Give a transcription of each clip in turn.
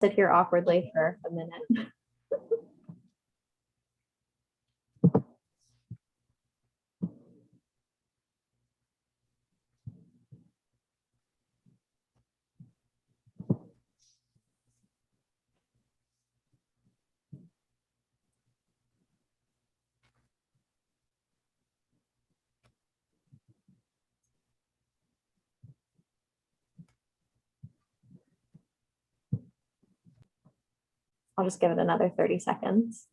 Sit here awkwardly for a minute. I'll just give it another 30 seconds.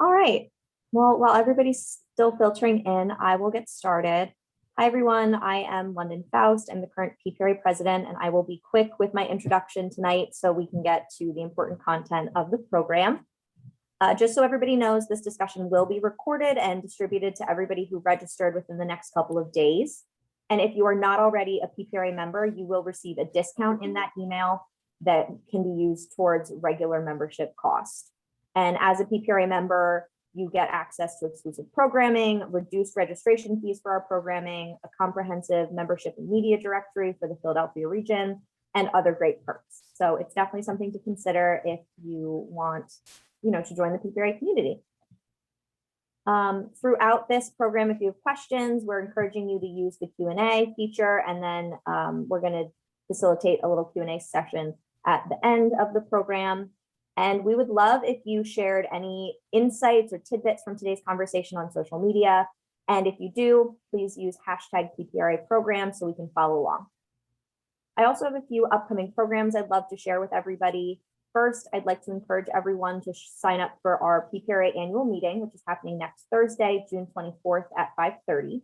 All right. Well, while everybody's still filtering in, I will get started. Hi, everyone. I am London Faust. I'm the current PPRA president, and I will be quick with my introduction tonight so we can get to the important content of the program. Just so everybody knows, this discussion will be recorded and distributed to everybody who registered within the next couple of days. And if you are not already a PPRA member, you will receive a discount in that email that can be used towards regular membership cost. And as a PPRA member, you get access to exclusive programming, reduced registration fees for our programming, a comprehensive membership and media directory for the Philadelphia region, and other great perks. So it's definitely something to consider if you want, to join the PPRA community. Throughout this program, if you have questions, we're encouraging you to use the Q&A feature, and then we're going to facilitate a little Q&A session at the end of the program. And we would love if you shared any insights or tidbits from today's conversation on social media. And if you do, please use hashtag PPRA program so we can follow along. I also have a few upcoming programs I'd love to share with everybody. First, I'd like to encourage everyone to sign up for our PPRA annual meeting, which is happening next Thursday, June 24th at 5:30.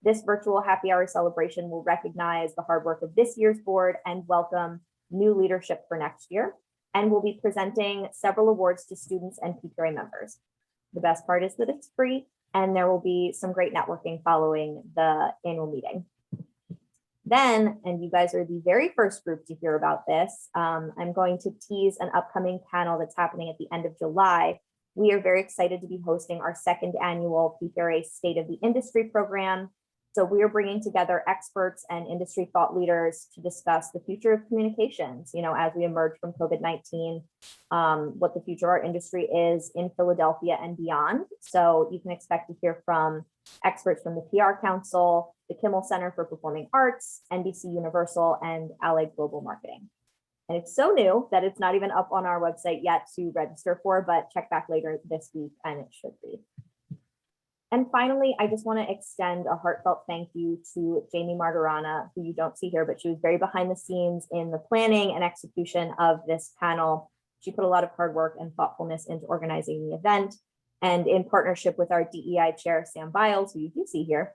This virtual happy hour celebration will recognize the hard work of this year's board and welcome new leadership for next year. And we'll be presenting several awards to students and PPRA members. The best part is that it's free, and there will be some great networking following the annual meeting. Then, and you guys are the very first group to hear about this, I'm going to tease an upcoming panel that's happening at the end of July. We are very excited to be hosting our second annual PPRA State of the Industry program. So we are bringing together experts and industry thought leaders to discuss the future of communications, as we emerge from COVID-19, what the future of our industry is in Philadelphia and beyond. So you can expect to hear from experts from the PR Council, the Kimmel Center for Performing Arts, NBC Universal, and Allied Global Marketing. And it's so new that it's not even up on our website yet to register for, but check back later this week and it should be. And finally, I just want to extend a heartfelt thank you to Jamie Margarana, who you don't see here, but she was very behind the scenes in the planning and execution of this panel. She put a lot of hard work and thoughtfulness into organizing the event. And in partnership with our DEI chair, Sam Biles, who you do see here,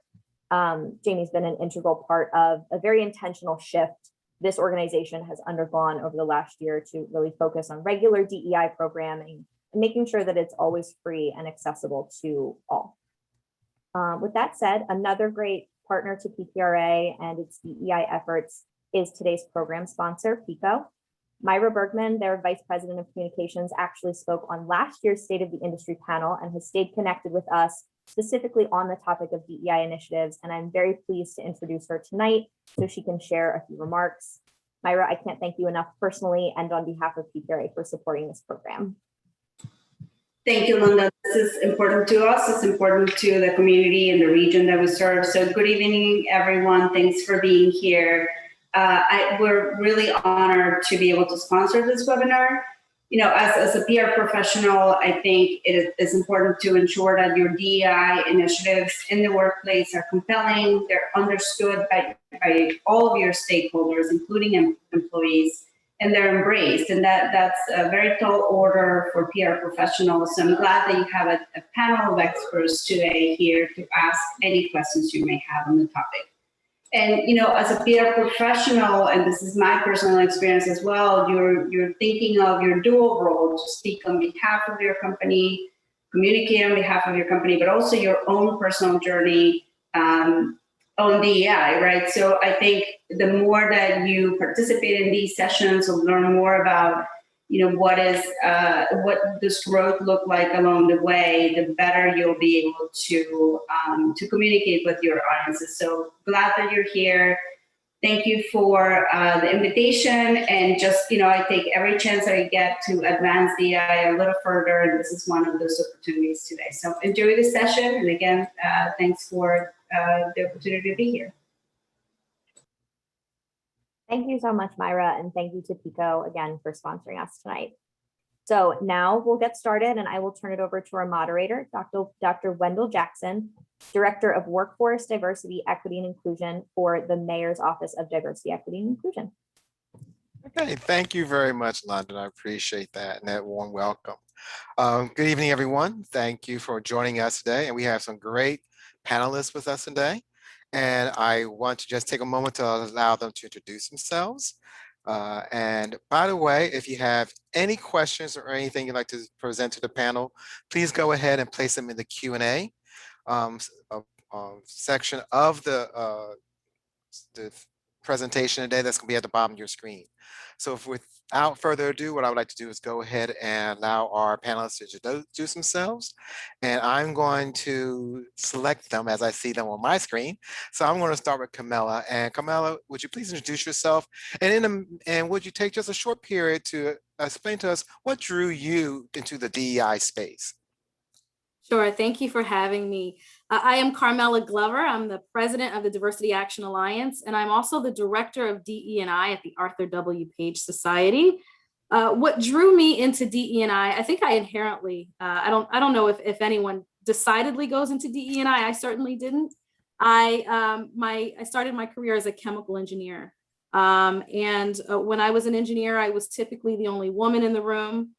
Jamie's been an integral part of a very intentional shift this organization has undergone over the last year to really focus on regular DEI programming and making sure that it's always free and accessible to all. With that said, another great partner to PPRA and its DEI efforts is today's program sponsor, PICO. Myra Bergman, their Vice President of Communications, actually spoke on last year's State of the Industry panel and has stayed connected with us specifically on the topic of DEI initiatives. And I'm very pleased to introduce her tonight so she can share a few remarks. Myra, I can't thank you enough personally and on behalf of PPRA for supporting this program. Thank you, Linda. This is important to us. It's important to the community and the region that we serve. So good evening, everyone. Thanks for being here. We're really honored to be able to sponsor this webinar. As a PR professional, I think it is important to ensure that your DEI initiatives in the workplace are compelling, they're understood by all of your stakeholders, including employees, and they're embraced. And that's a very tall order for PR professionals. So I'm glad that you have a panel of experts today here to ask any questions you may have on the topic. And, as a PR professional, and this is my personal experience as well, you're thinking of your dual role to speak on behalf of your company, communicate on behalf of your company, but also your own personal journey on DEI, right? So I think the more that you participate in these sessions or learn more about, what does growth look like along the way, the better you'll be able to communicate with your audiences. So glad that you're here. Thank you for the invitation, and just, I take every chance I get to advance DEI a little further, and this is one of those opportunities today. So enjoy the session, and again, thanks for the opportunity to be here. Thank you so much, Myra, and thank you to Pico again for sponsoring us tonight. So now we'll get started, and I will turn it over to our moderator, Dr. Wendell Jackson, Director of Workforce, Diversity, Equity, and Inclusion for the Mayor's Office of Diversity, Equity, and Inclusion. Okay, thank you very much, London. I appreciate that and that warm welcome. Good evening, everyone. Thank you for joining us today. And we have some great panelists with us today. And I want to just take a moment to allow them to introduce themselves. And by the way, if you have any questions or anything you'd like to present to the panel, please go ahead and place them in the Q&A section of the presentation today. That's going to be at the bottom of your screen. So without further ado, what I would like to do is go ahead and allow our panelists to introduce themselves. And I'm going to select them as I see them on my screen. So I'm going to start with Carmella. And Carmella, would you please introduce yourself? And would you take just a short period to explain to us what drew you into the DEI space? Sure, thank you for having me. I am Carmella Glover. I'm the president of the Diversity Action Alliance, and I'm also the director of DE&I at the Arthur W. Page Society. What drew me into DE&I think I inherently, I don't know if anyone decidedly goes into DE&I. I certainly didn't. I started my career as a chemical engineer. And when I was an engineer, I was typically the only woman in the room,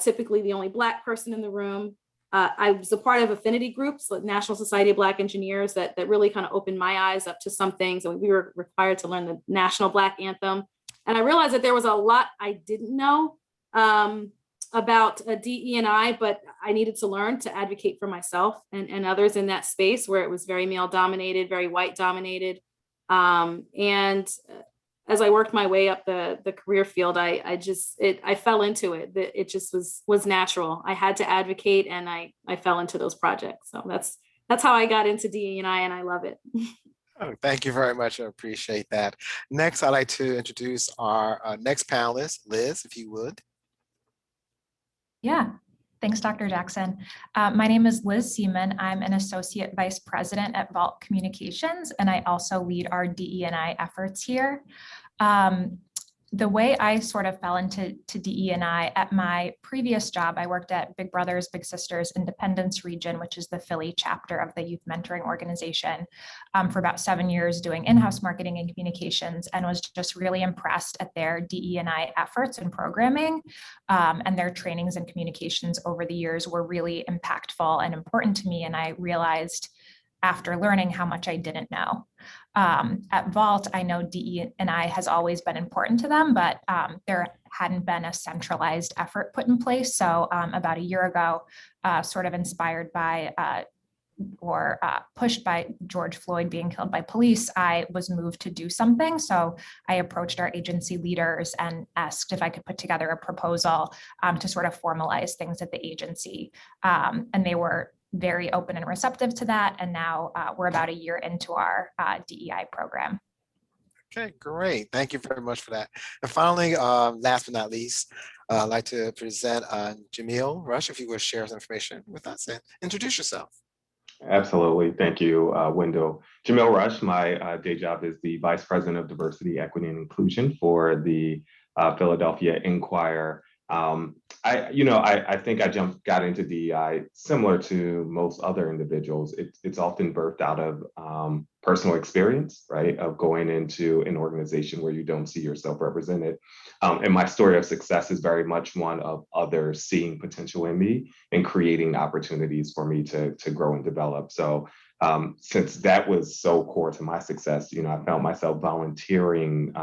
typically the only Black person in the room. I was a part of affinity groups, like National Society of Black Engineers, that really kind of opened my eyes up to some things. And we were required to learn the National Black Anthem. And I realized that there was a lot I didn't know about DE&I, but I needed to learn to advocate for myself and others in that space where it was very male dominated, very white dominated. As I worked my way up the career field, I fell into it. It just was natural. I had to advocate, and I fell into those projects. So that's how I got into DE&I, and I love it. Oh, thank you very much. I appreciate that. Next, I'd like to introduce our next panelist, Liz, if you would. Yeah. Thanks, Dr. Jackson. My name is Liz Semon. I'm an associate vice president at Vault Communications, and I also lead our DE&I efforts here. The way I sort of fell into DE&I at my previous job, I worked at Big Brothers Big Sisters Independence Region, which is the Philly chapter of the youth mentoring organization, for about 7 years doing in-house marketing and communications, and was just really impressed at their DE&I efforts and programming, and their trainings and communications over the years were really impactful and important to me. And I realized after learning how much I didn't know. At Vault, I know DE&I has always been important to them, but there hadn't been a centralized effort put in place. So about a year ago, sort of inspired by or pushed by George Floyd being killed by police, I was moved to do something. So I approached our agency leaders and asked if I could put together a proposal to sort of formalize things at the agency. And they were very open and receptive to that. And now we're about a year into our DEI program. Okay, great. Thank you very much for that. And finally, last but not least, I'd like to present Jameel Rush, if you would share some information with us and introduce yourself. Absolutely. Thank you, Wendell. Jameel Rush, my day job is the Vice President of Diversity, Equity, and Inclusion for the Philadelphia Inquirer. I think I got into DEI similar to most other individuals. It's often birthed out of personal experience, right? Of going into an organization where you don't see yourself represented. And my story of success is very much one of others seeing potential in me and creating opportunities for me to grow and develop. So since that was so core to my success, I found myself volunteering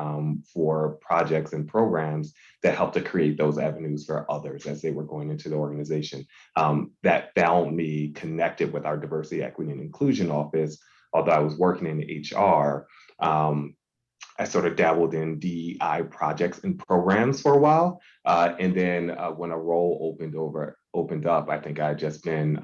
for projects and programs that helped to create those avenues for others as they were going into the organization. That found me connected with our Diversity, Equity, and Inclusion office, although I was working in HR, I sort of dabbled in DEI projects and programs for a while. And then when a role opened up, I think I had just been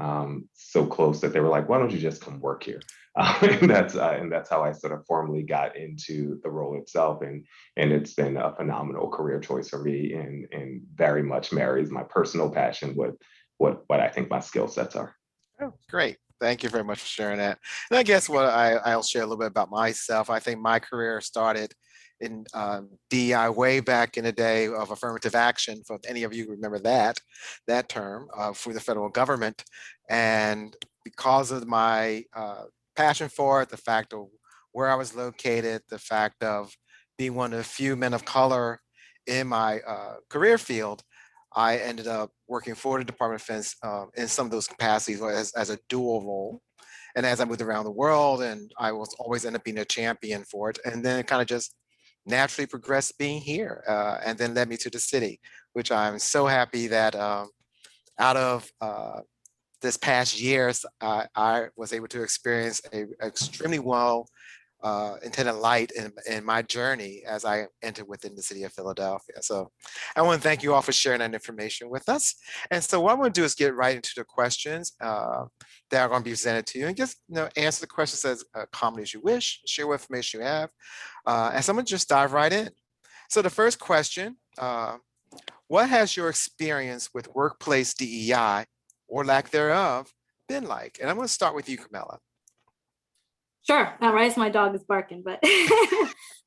so close that they were like, why don't you just come work here? And that's how I sort of formally got into the role itself. And it's been a phenomenal career choice for me, and very much marries my personal passion with what I think my skill sets are. Oh, great. Thank you very much for sharing that. And I guess what I'll share a little bit about myself. I think my career started in DEI way back in the day of affirmative action, for any of you who remember that term, for the federal government. And because of my passion for it, the fact of where I was located, the fact of being one of the few men of color in my career field, I ended up working for the Department of Defense in some of those capacities as a dual role. And as I moved around the world, and I was always end up being a champion for it. And then it kind of just naturally progressed being here, and then led me to the city, which I'm so happy that out of this past years, I was able to experience a extremely well intended light in my journey as I entered within the city of Philadelphia. So I want to thank you all for sharing that information with us. And so what I'm going to do is get right into the questions that are going to be presented to you, and just answer the questions as calmly as you wish, share what information you have. And so I'm going to just dive right in. So the first question, what has your experience with workplace DEI or lack thereof been like? And I'm going to start with you, Carmella. Sure, right, my dog is barking, but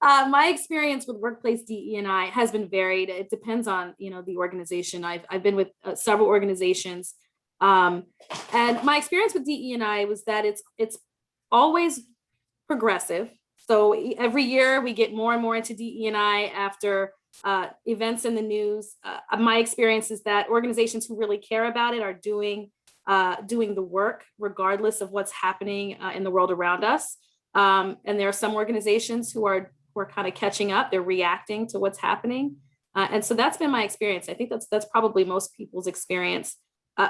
my experience with workplace DE&I has been varied. It depends on, the organization. I've been with several organizations, and my experience with DE&I was that it's always progressive. So every year we get more and more into DE&I after events in the news. My experience is that organizations who really care about it are doing the work regardless of what's happening in the world around us. And there are some organizations who are kind of catching up. They're reacting to what's happening. And so that's been my experience. I think that's probably most people's experience.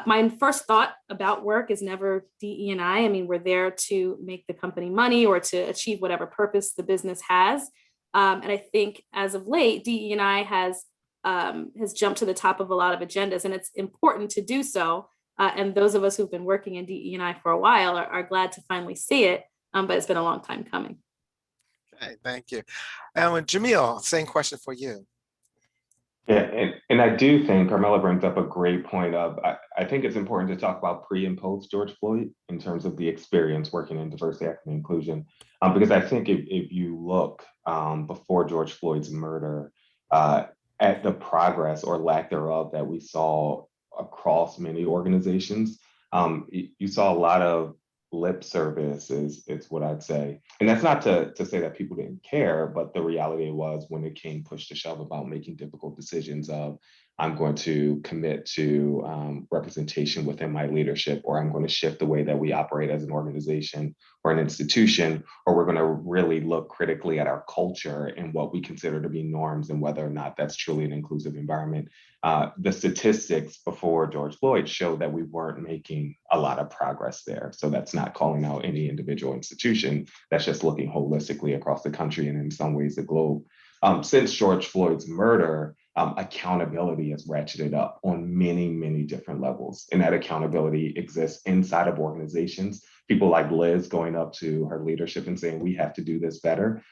My first thought about work is never DE&I. I mean, we're there to make the company money or to achieve whatever purpose the business has. And I think as of late, DE&I has jumped to the top of a lot of agendas, and it's important to do so. And those of us who've been working in DE&I for a while are glad to finally see it, but it's been a long time coming. Okay, thank you. And Jameel, same question for you. Yeah, and I do think Carmella brings up a great point of, I think it's important to talk about pre and post George Floyd in terms of the experience working in diversity, equity, and inclusion. Because I think if you look before George Floyd's murder at the progress or lack thereof that we saw across many organizations, you saw a lot of lip service is what I'd say. And that's not to say that people didn't care, but the reality was when it came push to shove about making difficult decisions of, I'm going to commit to representation within my leadership, or I'm going to shift the way that we operate as an organization or an institution, or we're going to really look critically at our culture and what we consider to be norms and whether or not that's truly an inclusive environment. The statistics before George Floyd showed that we weren't making a lot of progress there. So that's not calling out any individual institution. That's just looking holistically across the country and in some ways the globe. Since George Floyd's murder, accountability has ratcheted up on many, many different levels. And that accountability exists inside of organizations. People like Liz going up to her leadership and saying, we have to do this better.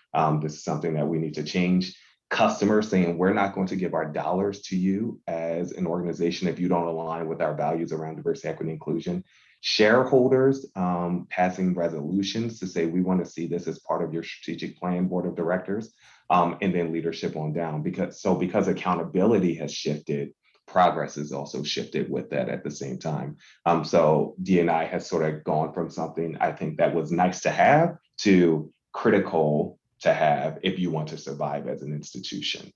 This is something that we need to change. Customers saying, we're not going to give our dollars to you as an organization if you don't align with our values around diversity, equity, and inclusion. Shareholders passing resolutions to say, we want to see this as part of your strategic plan, board of directors. And then leadership on down, because accountability has shifted, progress has also shifted with that at the same time. So D&I has sort of gone from something I think that was nice to have to critical to have if you want to survive as an institution.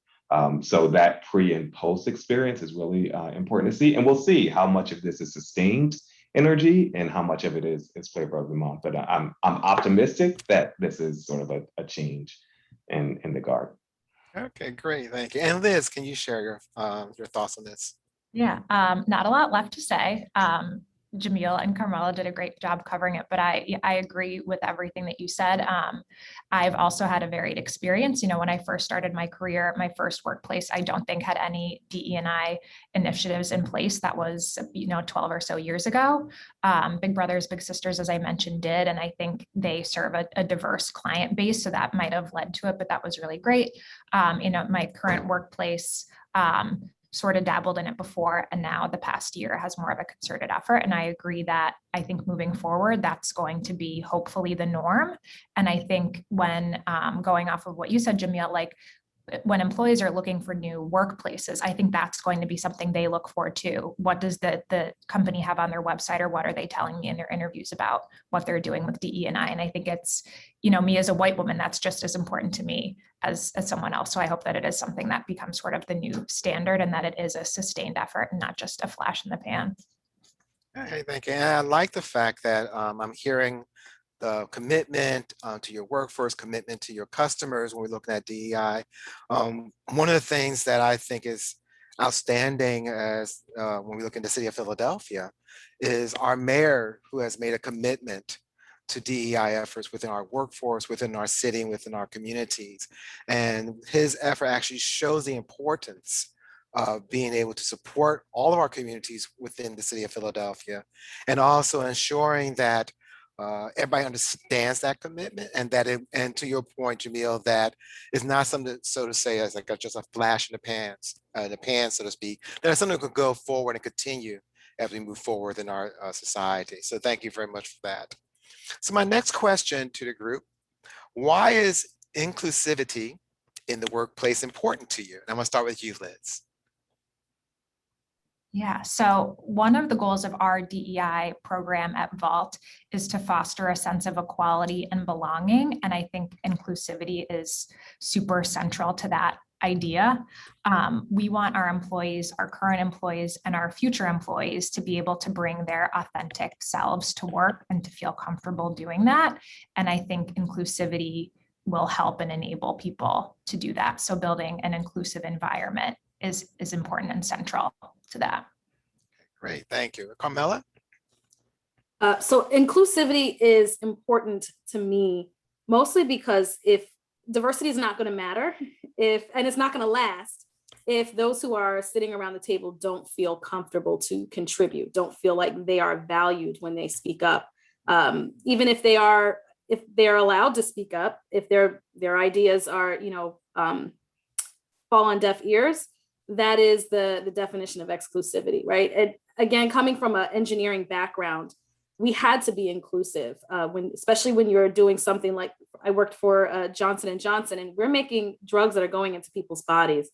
So that pre and post experience is really important to see, and we'll see how much of this is sustained energy and how much of it is flavor of the month. But I'm optimistic that this is sort of a change in the guard. Okay, great, thank you. And Liz, can you share your thoughts on this? Yeah, not a lot left to say. Jameel and Carmella did a great job covering it, but I agree with everything that you said. I've also had a varied experience. You know, when I first started my career, my first workplace, I don't think had any DE&I initiatives in place. That was, 12 or so years ago. Big Brothers Big Sisters, as I mentioned, did, and I think they serve a diverse client base, so that might have led to it, but that was really great. My current workplace, sort of dabbled in it before, and now the past year has more of a concerted effort. And I agree that I think moving forward, that's going to be hopefully the norm. And I think when going off of what you said, Jameel, like when employees are looking for new workplaces, I think that's going to be something they look for too. What does the company have on their website, or what are they telling me in their interviews about what they're doing with DE&I? And I think it's, me as a white woman, that's just as important to me as someone else. So I hope that it is something that becomes sort of the new standard, and that it is a sustained effort and not just a flash in the pan. Okay, thank you. And I like the fact that I'm hearing the commitment to your workforce, commitment to your customers when we're looking at DEI. One of the things that I think is outstanding as when we look in the city of Philadelphia is our mayor, who has made a commitment to DEI efforts within our workforce, within our city, and within our communities. And his effort actually shows the importance of being able to support all of our communities within the city of Philadelphia, and also ensuring that everybody understands that commitment, and that and to your point, Jameel, that it's not something, so to say, as like just a flash in the pan, so to speak, that it's something that could go forward and continue as we move forward in our society. So thank you very much for that. So my next question to the group: why is inclusivity in the workplace important to you? And I'm gonna start with you, Liz. Yeah, so one of the goals of our DEI program at Vault is to foster a sense of equality and belonging. And I think inclusivity is super central to that idea. We want our employees, our current employees, and our future employees to be able to bring their authentic selves to work and to feel comfortable doing that. And I think inclusivity will help and enable people to do that. So building an inclusive environment is important and central to that. Great, thank you. Carmella? So inclusivity is important to me, mostly because if diversity is not going to matter, and it's not going to last, if those who are sitting around the table don't feel comfortable to contribute, don't feel like they are valued when they speak up, even if they are allowed to speak up, if their ideas are, fall on deaf ears, that is the definition of exclusivity, right? And again, coming from an engineering background, we had to be inclusive especially when you're doing something like I worked for Johnson & Johnson, and we're making drugs that are going into people's bodies.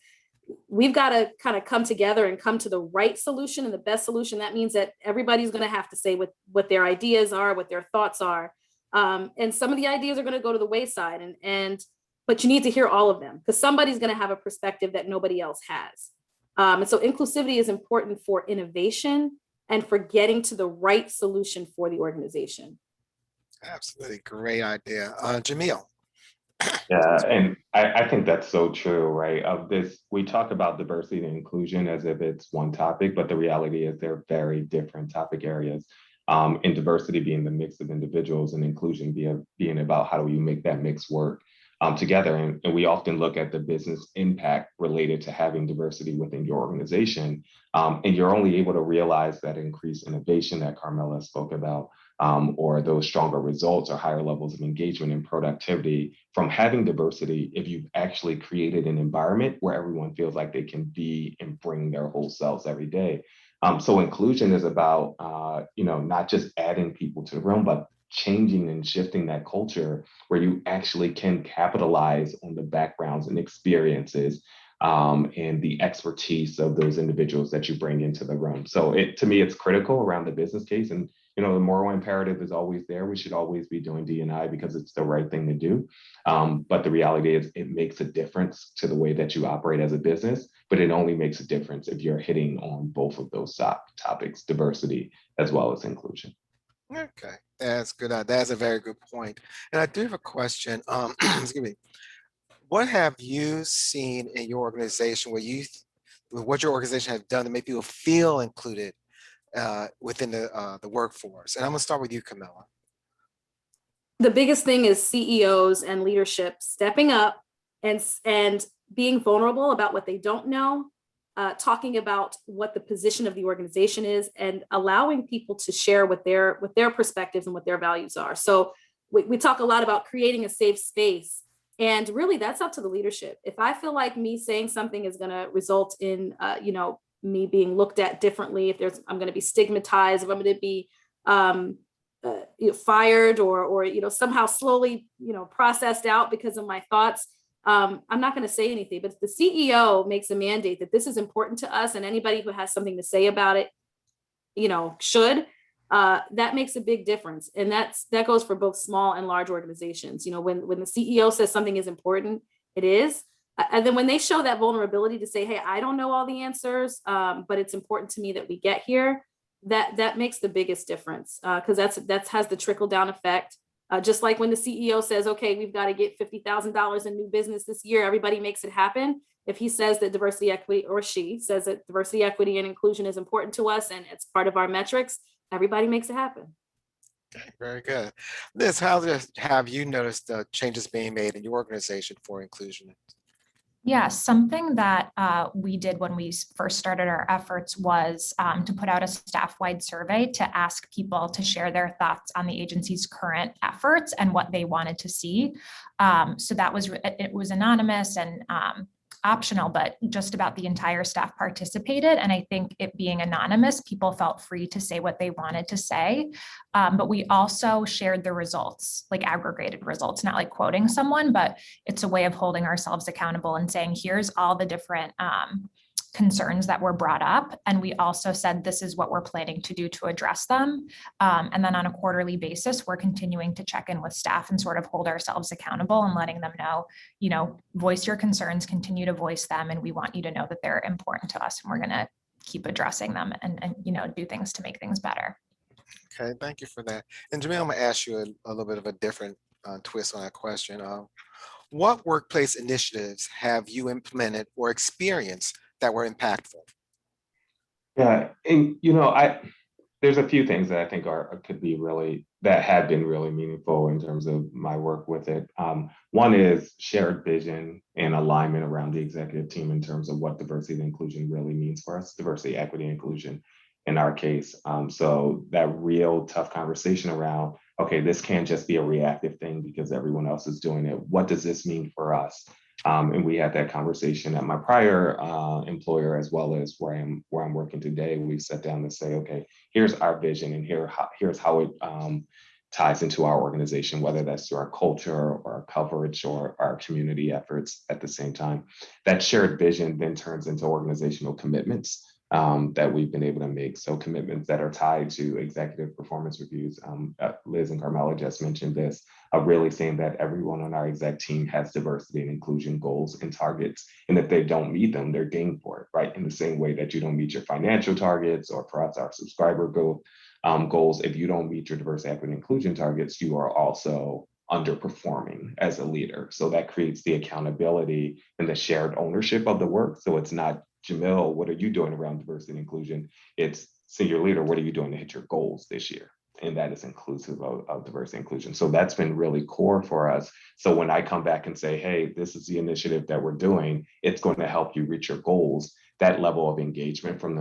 We've got to kind of come together and come to the right solution and the best solution. That means that everybody's going to have to say what their ideas are, what their thoughts are. And some of the ideas are going to go to the wayside, but you need to hear all of them, because somebody's going to have a perspective that nobody else has. And so inclusivity is important for innovation and for getting to the right solution for the organization. Absolutely, great idea. Jameel? Yeah, and I think that's so true, right? Of this, we talk about diversity and inclusion as if it's one topic, but the reality is they're very different topic areas. And diversity being the mix of individuals, and inclusion being about how do you make that mix work together. And we often look at the business impact related to having diversity within your organization. And you're only able to realize that increased innovation that Carmella spoke about, or those stronger results or higher levels of engagement and productivity from having diversity if you've actually created an environment where everyone feels like they can be and bring their whole selves every day. So inclusion is about, not just adding people to the room, but changing and shifting that culture where you actually can capitalize on the backgrounds and experiences and the expertise of those individuals that you bring into the room. So to me, it's critical around the business case. And the moral imperative is always there. We should always be doing D&I because it's the right thing to do. But the reality is it makes a difference to the way that you operate as a business, but it only makes a difference if you're hitting on both of those topics, diversity as well as inclusion. Okay, that's good. That's a very good point. And I do have a question. Excuse me. What have you seen in your organization with what your organization has done to make people feel included within the workforce? And I'm gonna start with you, Carmella. The biggest thing is CEOs and leadership stepping up and being vulnerable about what they don't know, talking about what the position of the organization is, and allowing people to share what their perspectives and what their values are. So we talk a lot about creating a safe space, and really that's up to the leadership. If I feel like me saying something is going to result in me being looked at differently, if I'm going to be stigmatized, if I'm going to be fired or somehow slowly processed out because of my thoughts, I'm not going to say anything. But if the CEO makes a mandate that this is important to us, and anybody who has something to say about it should, that makes a big difference. And that goes for both small and large organizations. When the CEO says something is important, it is. And then when they show that vulnerability to say, hey, I don't know all the answers, but it's important to me that we get here, that makes the biggest difference, because that has the trickle down effect. Just like when the CEO says, okay, we've got to get $50,000 in new business this year, everybody makes it happen. If he says that diversity, equity, or she says that diversity, equity, and inclusion is important to us and it's part of our metrics, everybody makes it happen. Okay, very good. Liz, how have you noticed the changes being made in your organization for inclusion? Yeah, something that we did when we first started our efforts was to put out a staff-wide survey to ask people to share their thoughts on the agency's current efforts and what they wanted to see. So it was anonymous and optional, but just about the entire staff participated. And I think it being anonymous, people felt free to say what they wanted to say. But we also shared the results, like aggregated results, not like quoting someone, but it's a way of holding ourselves accountable and saying, here's all the different concerns that were brought up. And we also said, this is what we're planning to do to address them. And then on a quarterly basis, we're continuing to check in with staff and sort of hold ourselves accountable and letting them know, voice your concerns, continue to voice them. And we want you to know that they're important to us and we're going to keep addressing them and do things to make things better. Okay, thank you for that. And Jameel, I'm gonna ask you a little bit of a different twist on that question. What workplace initiatives have you implemented or experienced that were impactful? Yeah, and there's a few things that I think that have been really meaningful in terms of my work with it. One is shared vision and alignment around the executive team in terms of what diversity and inclusion really means for us, diversity, equity, and inclusion in our case. So that real tough conversation around, okay, this can't just be a reactive thing because everyone else is doing it. What does this mean for us? And we had that conversation at my prior employer, as well as where I'm working today. We sat down to say, okay, here's our vision, and here's how it ties into our organization, whether that's through our culture or our coverage or our community efforts at the same time. That shared vision then turns into organizational commitments that we've been able to make. So commitments that are tied to executive performance reviews. Liz and Carmella just mentioned this, really saying that everyone on our exec team has diversity and inclusion goals and targets. And if they don't meet them, they're dinged for it, right? In the same way that you don't meet your financial targets, or for us, our subscriber goals, if you don't meet your diversity, equity, and inclusion targets, you are also underperforming as a leader. So that creates the accountability and the shared ownership of the work. So it's not, Jameel, what are you doing around diversity and inclusion? It's, senior leader, what are you doing to hit your goals this year? And that is inclusive of diversity and inclusion. So that's been really core for us. So when I come back and say, hey, this is the initiative that we're doing, it's going to help you reach your goals, that level of engagement from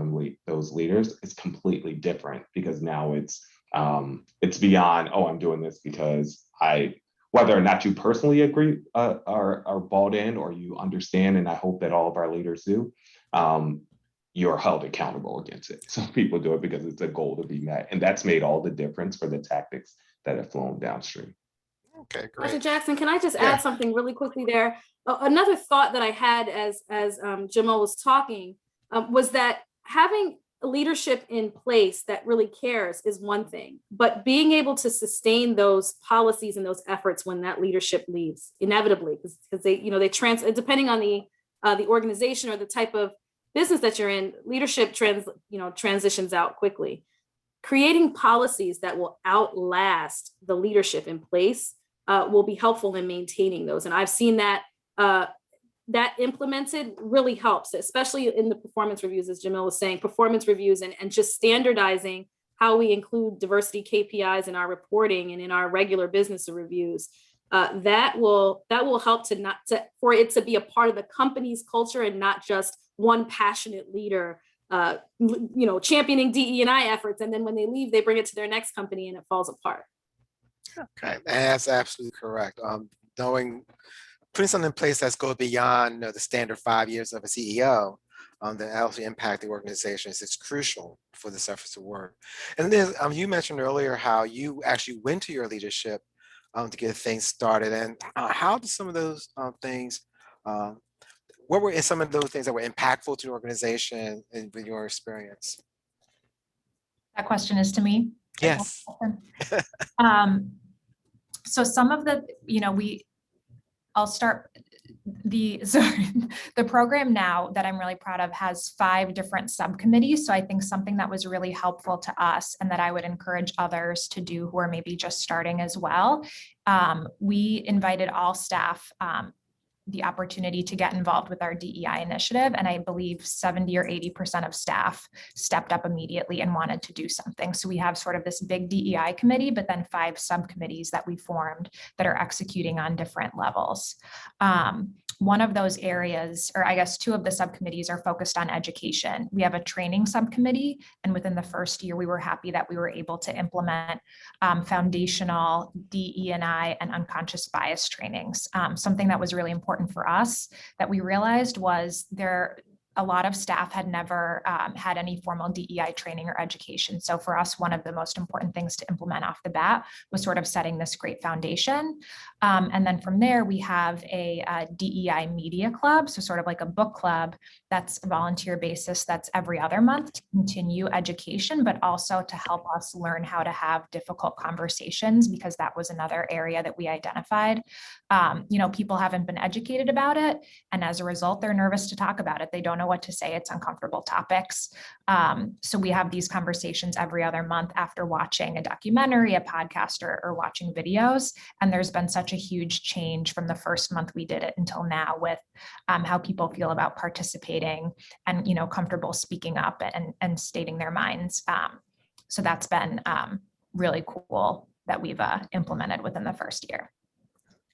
those leaders is completely different, because now it's beyond, oh, I'm doing this because whether or not you personally agree, are bought in, or you understand, and I hope that all of our leaders do, you're held accountable against it. So people do it because it's a goal to be met. And that's made all the difference for the tactics that have flown downstream. Okay, great. Dr. Jackson, can I just add something really quickly there? Another thought that I had as Jameel was talking was that having leadership in place that really cares is one thing, but being able to sustain those policies and those efforts when that leadership leaves, inevitably, because they depending on the organization or the type of business that you're in, leadership transitions out quickly. Creating policies that will outlast the leadership in place will be helpful in maintaining those. And I've seen that that implemented really helps, especially in the performance reviews, as Jameel was saying, performance reviews and just standardizing how we include diversity KPIs in our reporting and in our regular business reviews. That will help for it to be a part of the company's culture and not just one passionate leader, championing DE&I efforts. And then when they leave, they bring it to their next company and it falls apart. Okay, that's absolutely correct. Putting something in place that's goes beyond the standard 5 years of a CEO that actually impact the organizations is crucial for this effort to work. And then you mentioned earlier how you actually went to your leadership to get things started. And how did some of those things, what were some of those things that were impactful to the organization and with your experience? That question is to me. Yes. So some of the, I'll start the program now that I'm really proud of has 5 different subcommittees. So I think something that was really helpful to us and that I would encourage others to do who are maybe just starting as well. We invited all staff the opportunity to get involved with our DEI initiative. And I believe 70 or 80% of staff stepped up immediately and wanted to do something. So we have sort of this big DEI committee, but then 5 subcommittees that we formed that are executing on different levels. One of those areas, or I guess 2 of the subcommittees are focused on education. We have a training subcommittee, and within the first year, we were happy that we were able to implement foundational DE&I and unconscious bias trainings. Something that was really important for us that we realized was a lot of staff had never had any formal DEI training or education. So for us, one of the most important things to implement off the bat was sort of setting this great foundation. And then from there, we have a DEI media club. So sort of like a book club that's a volunteer basis that's every other month to continue education, but also to help us learn how to have difficult conversations, because that was another area that we identified. People haven't been educated about it. And as a result, they're nervous to talk about it. They don't know what to say. It's uncomfortable topics. So we have these conversations every other month after watching a documentary, a podcast, or watching videos. And there's been such a huge change from the first month we did it until now with how people feel about participating and, comfortable speaking up and stating their minds. So that's been really cool that we've implemented within the first year.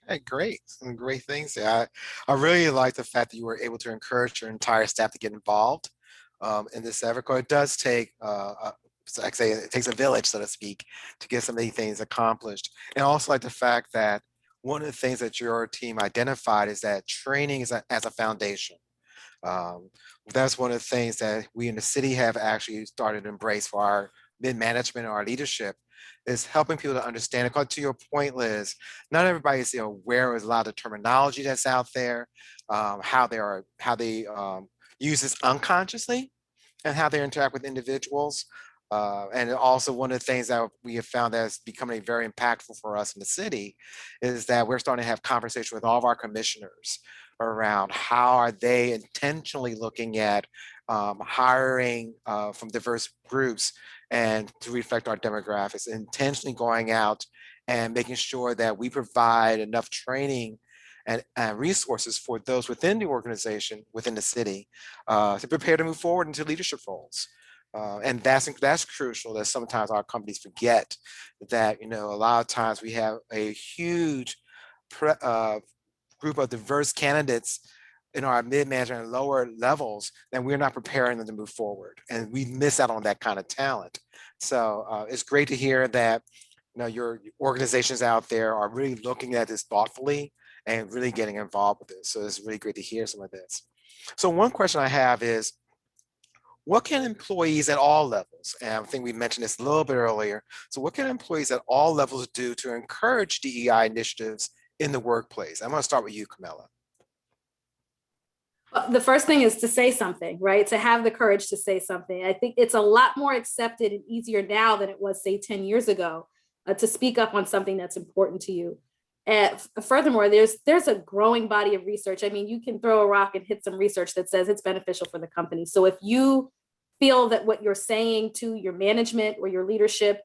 Hey, great. Some great things there. I really like the fact that you were able to encourage your entire staff to get involved in this effort. Because it does take, like I say, it takes a village, so to speak, to get some of these things accomplished. And I also like the fact that one of the things that your team identified is that training is as a foundation. That's one of the things that we in the city have actually started to embrace for our mid-management or our leadership, is helping people to understand it. Because to your point, Liz, not everybody is aware of a lot of the terminology that's out there, how they use this unconsciously, and how they interact with individuals. And also one of the things that we have found that is becoming very impactful for us in the city is that we're starting to have conversation with all of our commissioners around how are they intentionally looking at hiring from diverse groups and to reflect our demographics, intentionally going out and making sure that we provide enough training and resources for those within the organization, within the city, to prepare to move forward into leadership roles. And that's crucial, that sometimes our companies forget that, a lot of times we have a huge group of diverse candidates in our mid-management and lower levels, and we're not preparing them to move forward. And we miss out on that kind of talent. So it's great to hear that your organizations out there are really looking at this thoughtfully and really getting involved with this. So it's really great to hear some of this. So one question I have is, what can employees at all levels, and I think we mentioned this a little bit earlier, so what can employees at all levels do to encourage DEI initiatives in the workplace? I'm going to start with you, Carmella. The first thing is to say something, right? To have the courage to say something. I think it's a lot more accepted and easier now than it was, say, 10 years ago, to speak up on something that's important to you. And furthermore, there's a growing body of research. I mean, you can throw a rock and hit some research that says it's beneficial for the company. So if you feel that what you're saying to your management or your leadership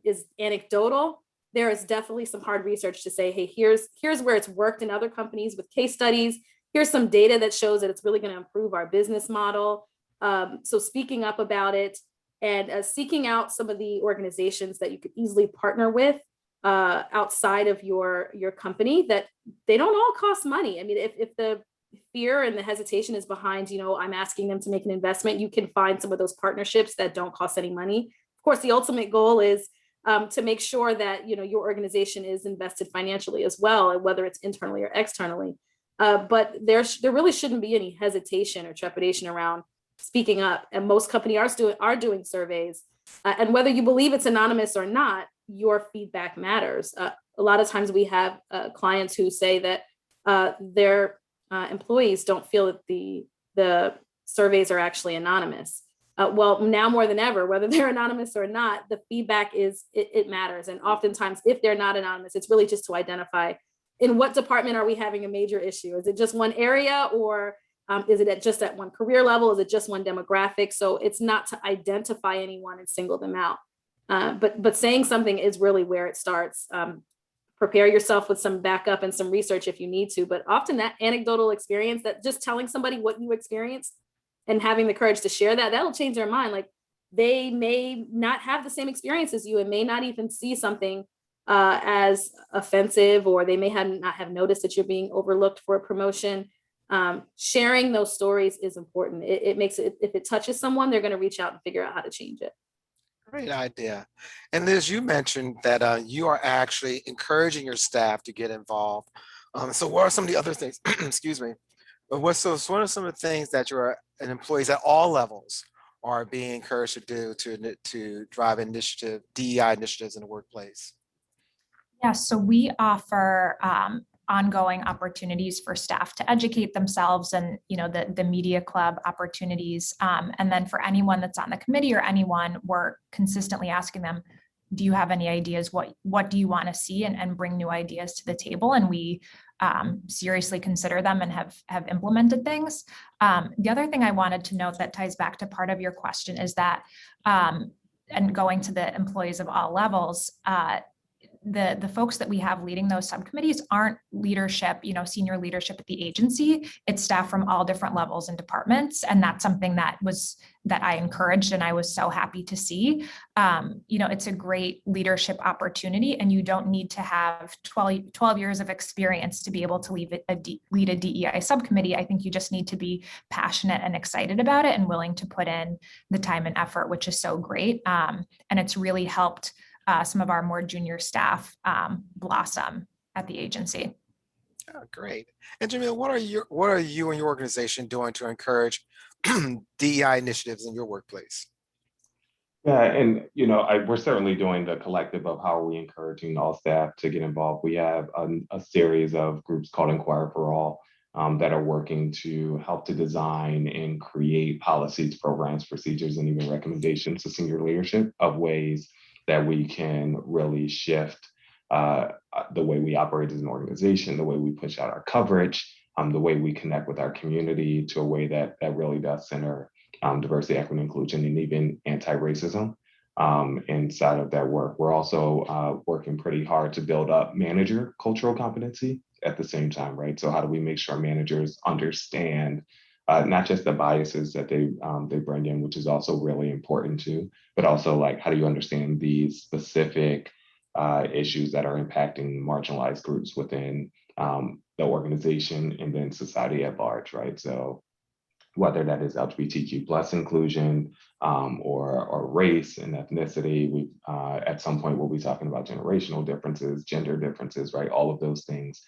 is anecdotal, there is definitely some hard research to say, hey, here's where it's worked in other companies with case studies. here's some data that shows that it's really going to improve our business model. So speaking up about it and seeking out some of the organizations that you could easily partner with outside of your company, that they don't all cost money. I mean, if the fear and the hesitation is behind, I'm asking them to make an investment, you can find some of those partnerships that don't cost any money. Of course, the ultimate goal is to make sure that your organization is invested financially as well, whether it's internally or externally. But there really shouldn't be any hesitation or trepidation around speaking up. And most companies are doing surveys. And whether you believe it's anonymous or not, your feedback matters. A lot of times we have clients who say that their employees don't feel that the surveys are actually anonymous. Well, now more than ever, whether they're anonymous or not, the feedback it matters. And oftentimes, if they're not anonymous, it's really just to identify in what department are we having a major issue? Is it just one area, or is it just at one career level? Is it just one demographic? So it's not to identify anyone and single them out. But saying something is really where it starts. Prepare yourself with some backup and some research if you need to, but often that anecdotal experience, that just telling somebody what you experienced and having the courage to share that'll change their mind. Like, they may not have the same experience as you and may not even see something as offensive, or they may not have noticed that you're being overlooked for a promotion. Sharing those stories is important. It makes it, if it touches someone, they're going to reach out and figure out how to change it. Great idea. And Liz, you mentioned that you are actually encouraging your staff to get involved. So what are some of the other things, excuse me, but what are some of the things that your employees at all levels are being encouraged to do to drive DEI initiatives in the workplace? Yes, so we offer ongoing opportunities for staff to educate themselves, and the media club opportunities. And then for anyone that's on the committee or anyone, we're consistently asking them, do you have any ideas? What do you want to see? And bring new ideas to the table. And we seriously consider them and have implemented things. The other thing I wanted to note that ties back to part of your question is that, and going to the employees of all levels, the folks that we have leading those subcommittees aren't leadership, senior leadership at the agency. It's staff from all different levels and departments. And that's something that I encouraged, and I was so happy to see. It's a great leadership opportunity, and you don't need to have 12 years of experience to be able to lead a DEI subcommittee. I think you just need to be passionate and excited about it and willing to put in the time and effort, which is so great. And it's really helped some of our more junior staff blossom at the agency. Oh, great. And Jameel, what are you and your organization doing to encourage DEI initiatives in your workplace? Yeah, and we're certainly doing the collective of how are we encouraging all staff to get involved. We have a series of groups called Inquirer for All that are working to help to design and create policies, programs, procedures, and even recommendations to senior leadership of ways that we can really shift the way we operate as an organization, the way we push out our coverage, the way we connect with our community, to a way that really does center diversity, equity, inclusion, and even anti-racism inside of that work. We're also working pretty hard to build up manager cultural competency at the same time, right? So how do we make sure managers understand not just the biases that they bring in, which is also really important too, but also like, how do you understand these specific issues that are impacting marginalized groups within the organization and then society at large, right? So whether that is LGBTQ plus inclusion or race and ethnicity, we at some point we'll be talking about generational differences, gender differences, right? All of those things.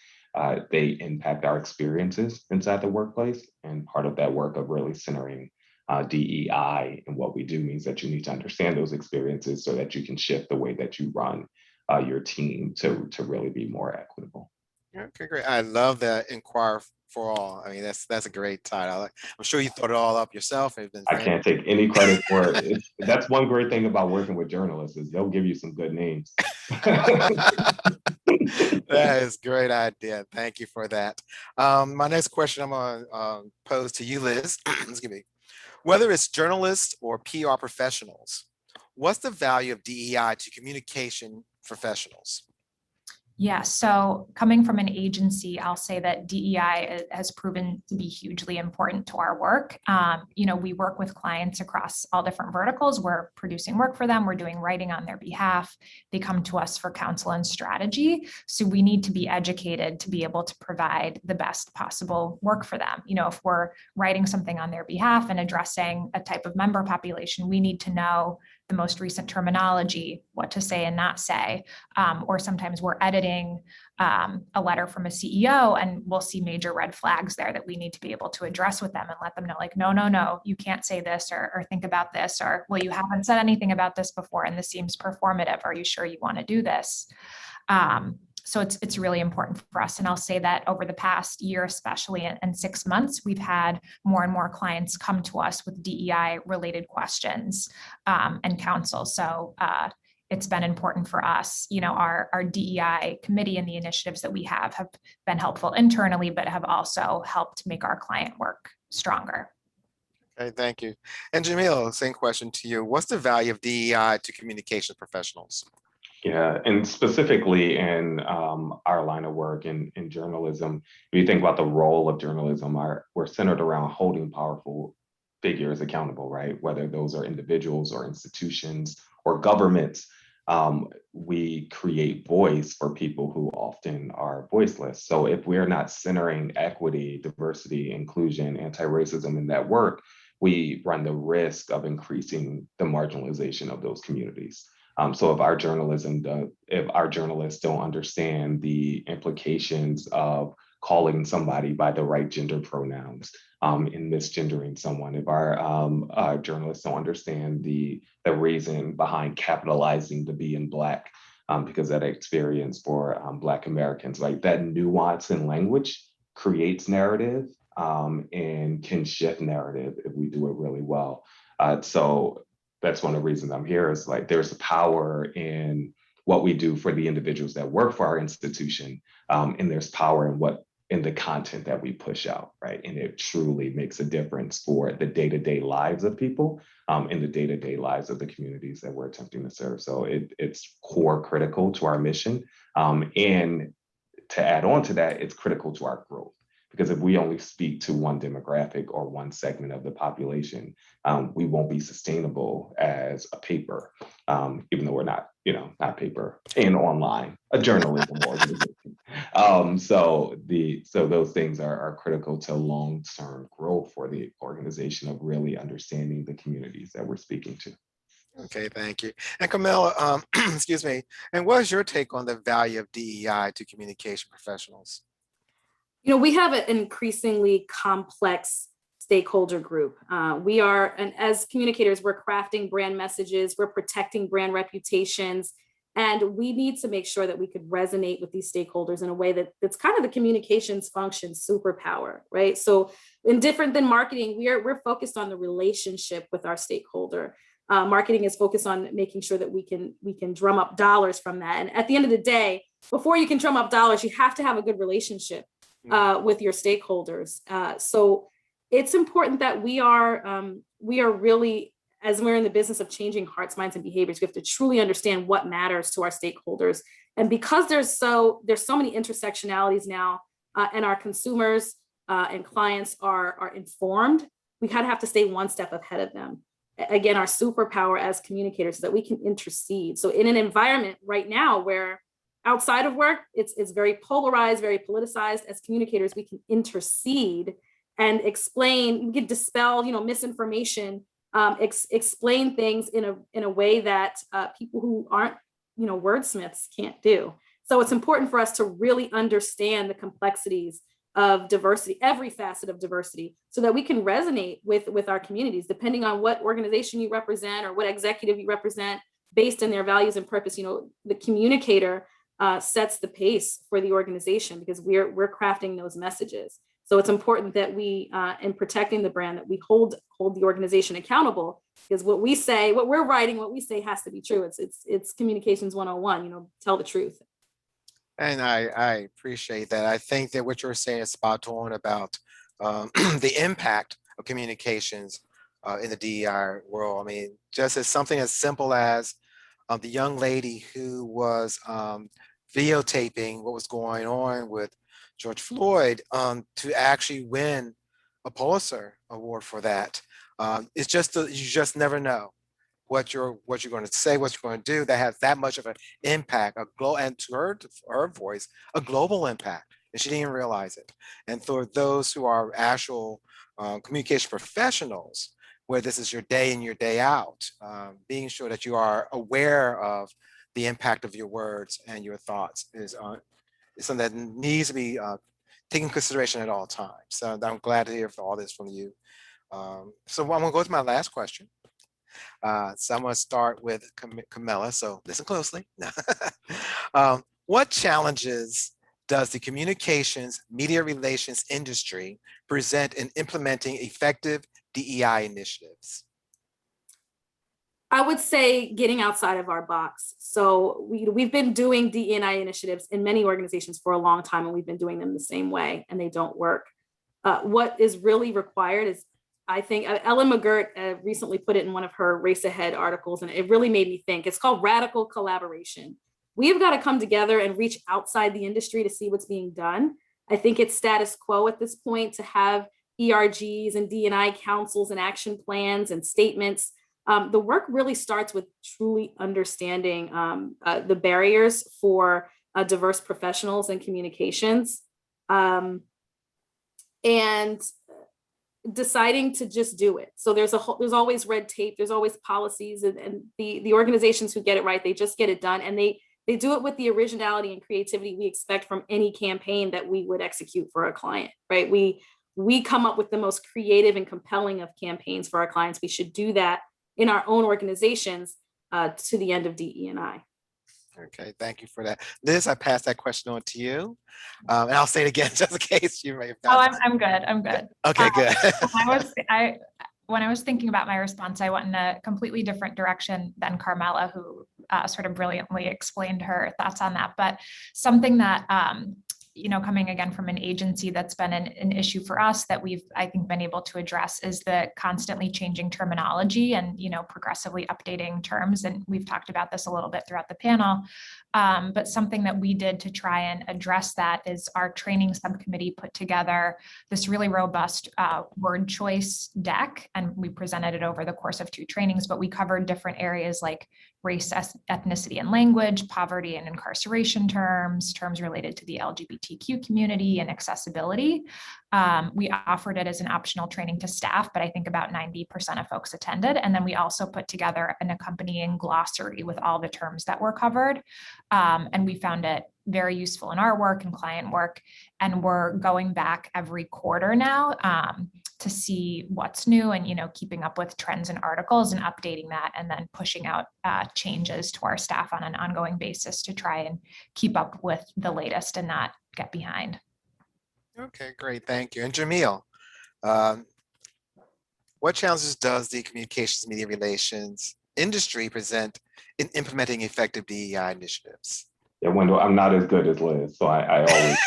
They impact our experiences inside the workplace. And part of that work of really centering DEI and what we do means that you need to understand those experiences so that you can shift the way that you run your team to really be more equitable. Okay, great. I love that Inquire for All. I mean, that's a great title. I'm sure you thought it all up yourself. I can't take any credit for it. That's one great thing about working with journalists is they'll give you some good names. That is a great idea. Thank you for that. My next question I'm going to pose to you, Liz. Excuse me. Whether it's journalists or PR professionals, what's the value of DEI to communication professionals? Yeah, so coming from an agency, I'll say that DEI has proven to be hugely important to our work. We work with clients across all different verticals. We're producing work for them. We're doing writing on their behalf. They come to us for counsel and strategy. So we need to be educated to be able to provide the best possible work for them. If we're writing something on their behalf and addressing a type of member population, we need to know the most recent terminology, what to say and not say. Or sometimes we're editing a letter from a CEO and we'll see major red flags there that we need to be able to address with them and let them know, like, no, you can't say this or think about this, or, well, you haven't said anything about this before and this seems performative. Are you sure you want to do this? So it's really important for us. And I'll say that over the past year, especially in 6 months, we've had more and more clients come to us with DEI related questions and counsel. So it's been important for us. Our DEI committee and the initiatives that we have been helpful internally, but have also helped make our client work stronger. Okay, thank you. And Jameel, same question to you. What's the value of DEI to communications professionals? Yeah, and specifically in our line of work in journalism, if you think about the role of journalism, we're centered around holding powerful figures accountable, right? Whether those are individuals or institutions or governments, we create voice for people who often are voiceless. So if we're not centering equity, diversity, inclusion, anti-racism in that work, we run the risk of increasing the marginalization of those communities. So if our journalists don't understand the implications of calling somebody by the right gender pronouns, in misgendering someone, if our journalists don't understand the reason behind capitalizing the B in Black, because that experience for Black Americans, like that nuance in language creates narrative and can shift narrative if we do it really well. So that's one of the reasons I'm here, is like there's power in what we do for the individuals that work for our institution, and there's power in the content that we push out, right? And it truly makes a difference for the day-to-day lives of people, and the day-to-day lives of the communities that we're attempting to serve. So it's core critical to our mission. And to add on to that, it's critical to our growth. Because if we only speak to one demographic or one segment of the population, we won't be sustainable as a paper, even though we're not paper and online, a journalism organization. So those things are critical to long-term growth for the organization, of really understanding the communities that we're speaking to. Okay, thank you. And Carmella, excuse me, and what is your take on the value of DEI to communication professionals? We have an increasingly complex stakeholder group. And as communicators, we're crafting brand messages, we're protecting brand reputations, and we need to make sure that we could resonate with these stakeholders in a way that's kind of the communications function superpower, right? So different than marketing, we're focused on the relationship with our stakeholder. Marketing is focused on making sure that we can drum up dollars from that. And at the end of the day, before you can drum up dollars, you have to have a good relationship with your stakeholders. So it's important that we are really, as we're in the business of changing hearts, minds, and behaviors, we have to truly understand what matters to our stakeholders. And because there's so many intersectionalities now, and our consumers and clients are informed, we kind of have to stay one step ahead of them. Again, our superpower as communicators is that we can intercede. So in an environment right now where outside of work, it's very polarized, very politicized. As communicators, we can intercede and explain, we can dispel, misinformation, explain things in a way that people who aren't, wordsmiths can't do. So it's important for us to really understand the complexities of diversity, every facet of diversity, so that we can resonate with our communities, depending on what organization you represent or what executive you represent, based on their values and purpose. The communicator sets the pace for the organization, because we're crafting those messages. So it's important that we, in protecting the brand, that we hold the organization accountable, because what we're writing, what we say has to be true. It's communications 101, tell the truth. And I appreciate that. I think that what you're saying is spot on about the impact of communications in the DEI world. I mean, just as something as simple as the young lady who was videotaping what was going on with George Floyd to actually win a Pulitzer Award for that. It's just you just never know what you're going to say, what you're going to do that has that much of an impact, and to her voice, a global impact, and she didn't even realize it. And for those who are actual communication professionals, where this is your day in, your day out, being sure that you are aware of the impact of your words and your thoughts is something that needs to be taken into consideration at all times. So I'm glad to hear all this from you. So I'm gonna go to my last question. So I'm gonna start with Carmella, so listen closely. What challenges does the communications media relations industry present in implementing effective DEI initiatives? I would say getting outside of our box. So we've been doing DE&I initiatives in many organizations for a long time, and we've been doing them the same way, and they don't work. What is really required is, I think, Ellen McGirt recently put it in one of her Race Ahead articles, and it really made me think. It's called radical collaboration. We have got to come together and reach outside the industry to see what's being done. I think it's status quo at this point to have ERGs and D&I councils and action plans and statements. The work really starts with truly understanding the barriers for diverse professionals in communications, and deciding to just do it. So there's always red tape, there's always policies, and the organizations who get it right, they just get it done, and they do it with the originality and creativity we expect from any campaign that we would execute for a client, right? We come up with the most creative and compelling of campaigns for our clients. We should do that in our own organizations to the end of DE&I. Okay, thank you for that. Liz, I pass that question on to you. And I'll say it again, just in case you may have Oh, I'm good. I'm good. Okay, good. When I was thinking about my response, I went in a completely different direction than Carmella, who sort of brilliantly explained her thoughts on that. But something that, coming again from an agency, that's been an issue for us that we've, I think, been able to address is the constantly changing terminology and, progressively updating terms. And we've talked about this a little bit throughout the panel. But something that we did to try and address that is our training subcommittee put together this really robust word choice deck, and we presented it over the course of 2 trainings, but we covered different areas like race, ethnicity, and language, poverty and incarceration terms related to the LGBTQ community, and accessibility. We offered it as an optional training to staff, but I think about 90% of folks attended. And then we also put together an accompanying glossary with all the terms that were covered. And we found it very useful in our work and client work. And we're going back every quarter now to see what's new and, keeping up with trends and articles and updating that, and then pushing out changes to our staff on an ongoing basis to try and keep up with the latest and not get behind. Okay, great, thank you. And Jameel, what challenges does the communications media relations industry present in implementing effective DEI initiatives? Yeah, Wendell, I'm not as good as Liz, so I always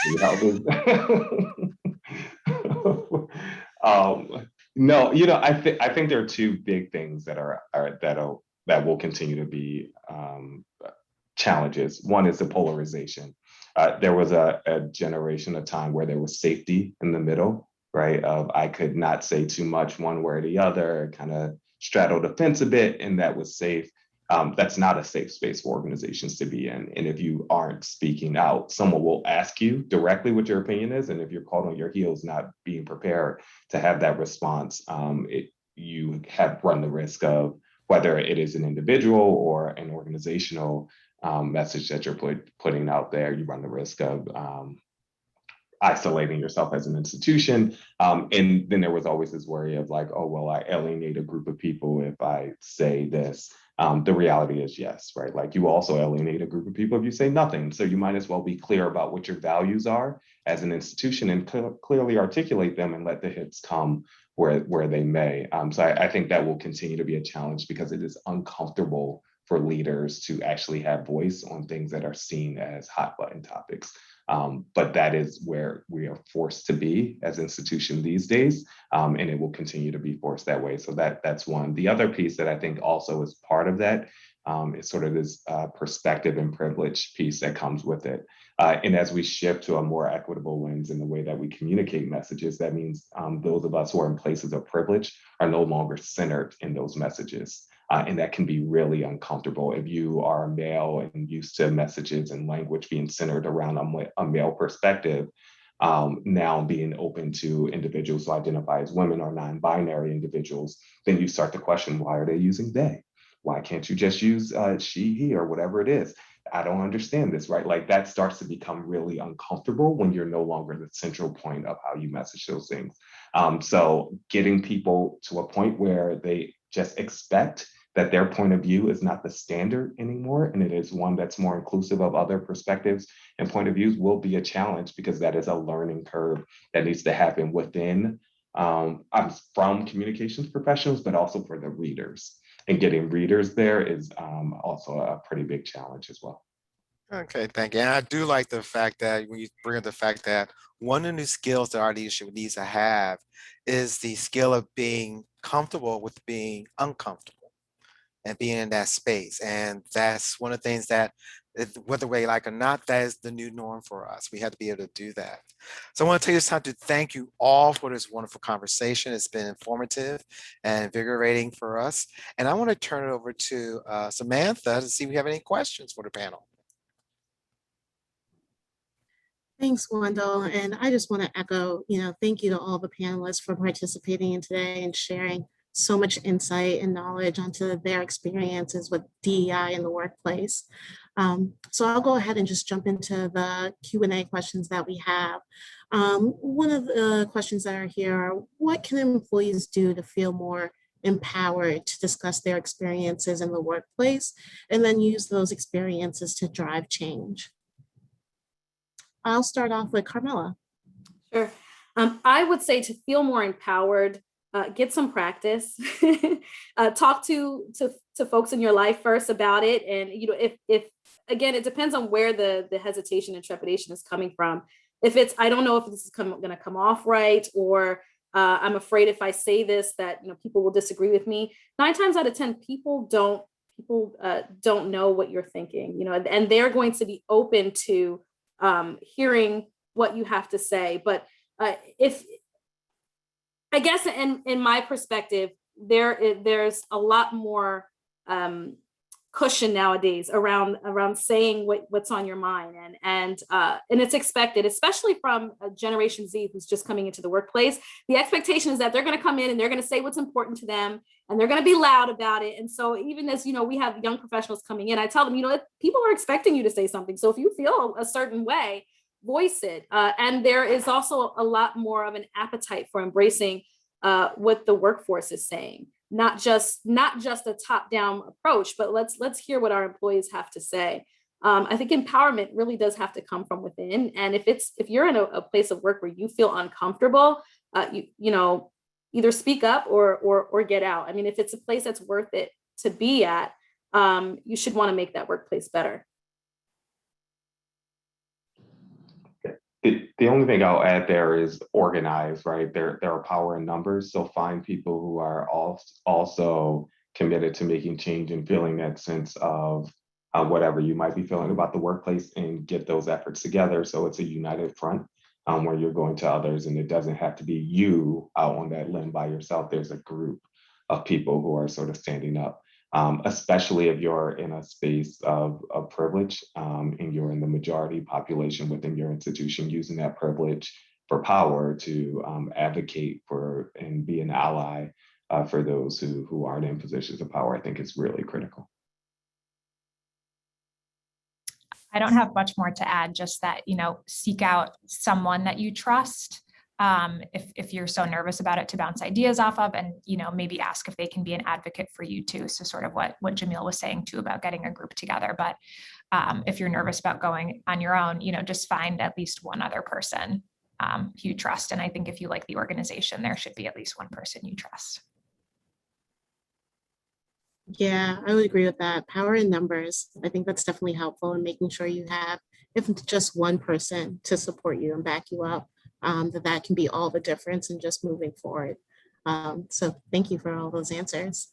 no, I think there are 2 big things that will continue to be challenges. One is the polarization. There was a generation of time where there was safety in the middle, right? I could not say too much one way or the other, kind of straddle the fence a bit, and that was safe. That's not a safe space for organizations to be in. And if you aren't speaking out, someone will ask you directly what your opinion is. And if you're caught on your heels, not being prepared to have that response, you have run the risk of, whether it is an individual or an organizational message that you're putting out there, you run the risk of isolating yourself as an institution. And then there was always this worry of like, oh, well, I alienate a group of people if I say this. The reality is yes, right? Like, you also alienate a group of people if you say nothing. So you might as well be clear about what your values are as an institution and clearly articulate them and let the hits come where they may. So I think that will continue to be a challenge, because it is uncomfortable for leaders to actually have voice on things that are seen as hot button topics. But that is where we are forced to be as an institution these days, and it will continue to be forced that way. So that's one. The other piece that I think also is part of that is sort of this perspective and privilege piece that comes with it. And as we shift to a more equitable lens in the way that we communicate messages, that means those of us who are in places of privilege are no longer centered in those messages. And that can be really uncomfortable if you are a male and used to messages and language being centered around a male perspective. Now being open to individuals who identify as women or non-binary individuals, then you start to question, why are they using they? Why can't you just use she, he, or whatever it is? I don't understand this, right? Like that starts to become really uncomfortable when you're no longer the central point of how you message those things. So getting people to a point where they just expect that their point of view is not the standard anymore, and it is one that's more inclusive of other perspectives and point of views will be a challenge, because that is a learning curve that needs to happen within from communications professionals, but also for the readers. And getting readers there is also a pretty big challenge as well. Okay, thank you. And I do like the fact that when you bring up the fact that one of the new skills that our leadership needs to have is the skill of being comfortable with being uncomfortable and being in that space. And that's one of the things that, whether we like or not, that is the new norm for us. We have to be able to do that. So I want to take this time to thank you all for this wonderful conversation. It's been informative and invigorating for us. And I want to turn it over to Samantha to see if we have any questions for the panel. Thanks, Wendell. And I just want to echo, thank you to all the panelists for participating in today and sharing so much insight and knowledge onto their experiences with DEI in the workplace. So I'll go ahead and just jump into the Q&A questions that we have. One of the questions that are here are, what can employees do to feel more empowered to discuss their experiences in the workplace and then use those experiences to drive change? I'll start off with Carmella. Sure. I would say to feel more empowered, get some practice, talk to folks in your life first about it. And, if again, it depends on where the hesitation and trepidation is coming from. If it's, I don't know if this is going to come off right, or I'm afraid if I say this that, people will disagree with me. 9 times out of 10, people don't know what you're thinking, and they're going to be open to hearing what you have to say. But if, I guess in my perspective, there's a lot more cushion nowadays around saying what's on your mind, and it's expected, especially from a Generation Z who's just coming into the workplace. The expectation is that they're going to come in and they're going to say what's important to them, and they're going to be loud about it. And so even as we have young professionals coming in, I tell them, people are expecting you to say something. So if you feel a certain way, voice it. And there is also a lot more of an appetite for embracing what the workforce is saying. Not just a top-down approach, but let's hear what our employees have to say. I think empowerment really does have to come from within. And if you're in a place of work where you feel uncomfortable, either speak up or get out. I mean, if it's a place that's worth it to be at, you should want to make that workplace better. The only thing I'll add there is organize, right? There are power in numbers. So find people who are also committed to making change and feeling that sense of whatever you might be feeling about the workplace, and get those efforts together. So it's a united front where you're going to others, and it doesn't have to be you out on that limb by yourself. There's a group of people who are sort of standing up. Especially if you're in a space of privilege and you're in the majority population within your institution, using that privilege for power to advocate for and be an ally for those who aren't in positions of power, I think is really critical. I don't have much more to add, just that, seek out someone that you trust. If you're so nervous about it, to bounce ideas off of, and maybe ask if they can be an advocate for you too. So sort of what Jameel was saying too about getting a group together. But if you're nervous about going on your own, just find at least one other person you trust. And I think if you like the organization, there should be at least one person you trust. Yeah, I would agree with that. Power in numbers. I think that's definitely helpful in making sure you have if just one person to support you and back you up, that can be all the difference in just moving forward. So thank you for all those answers.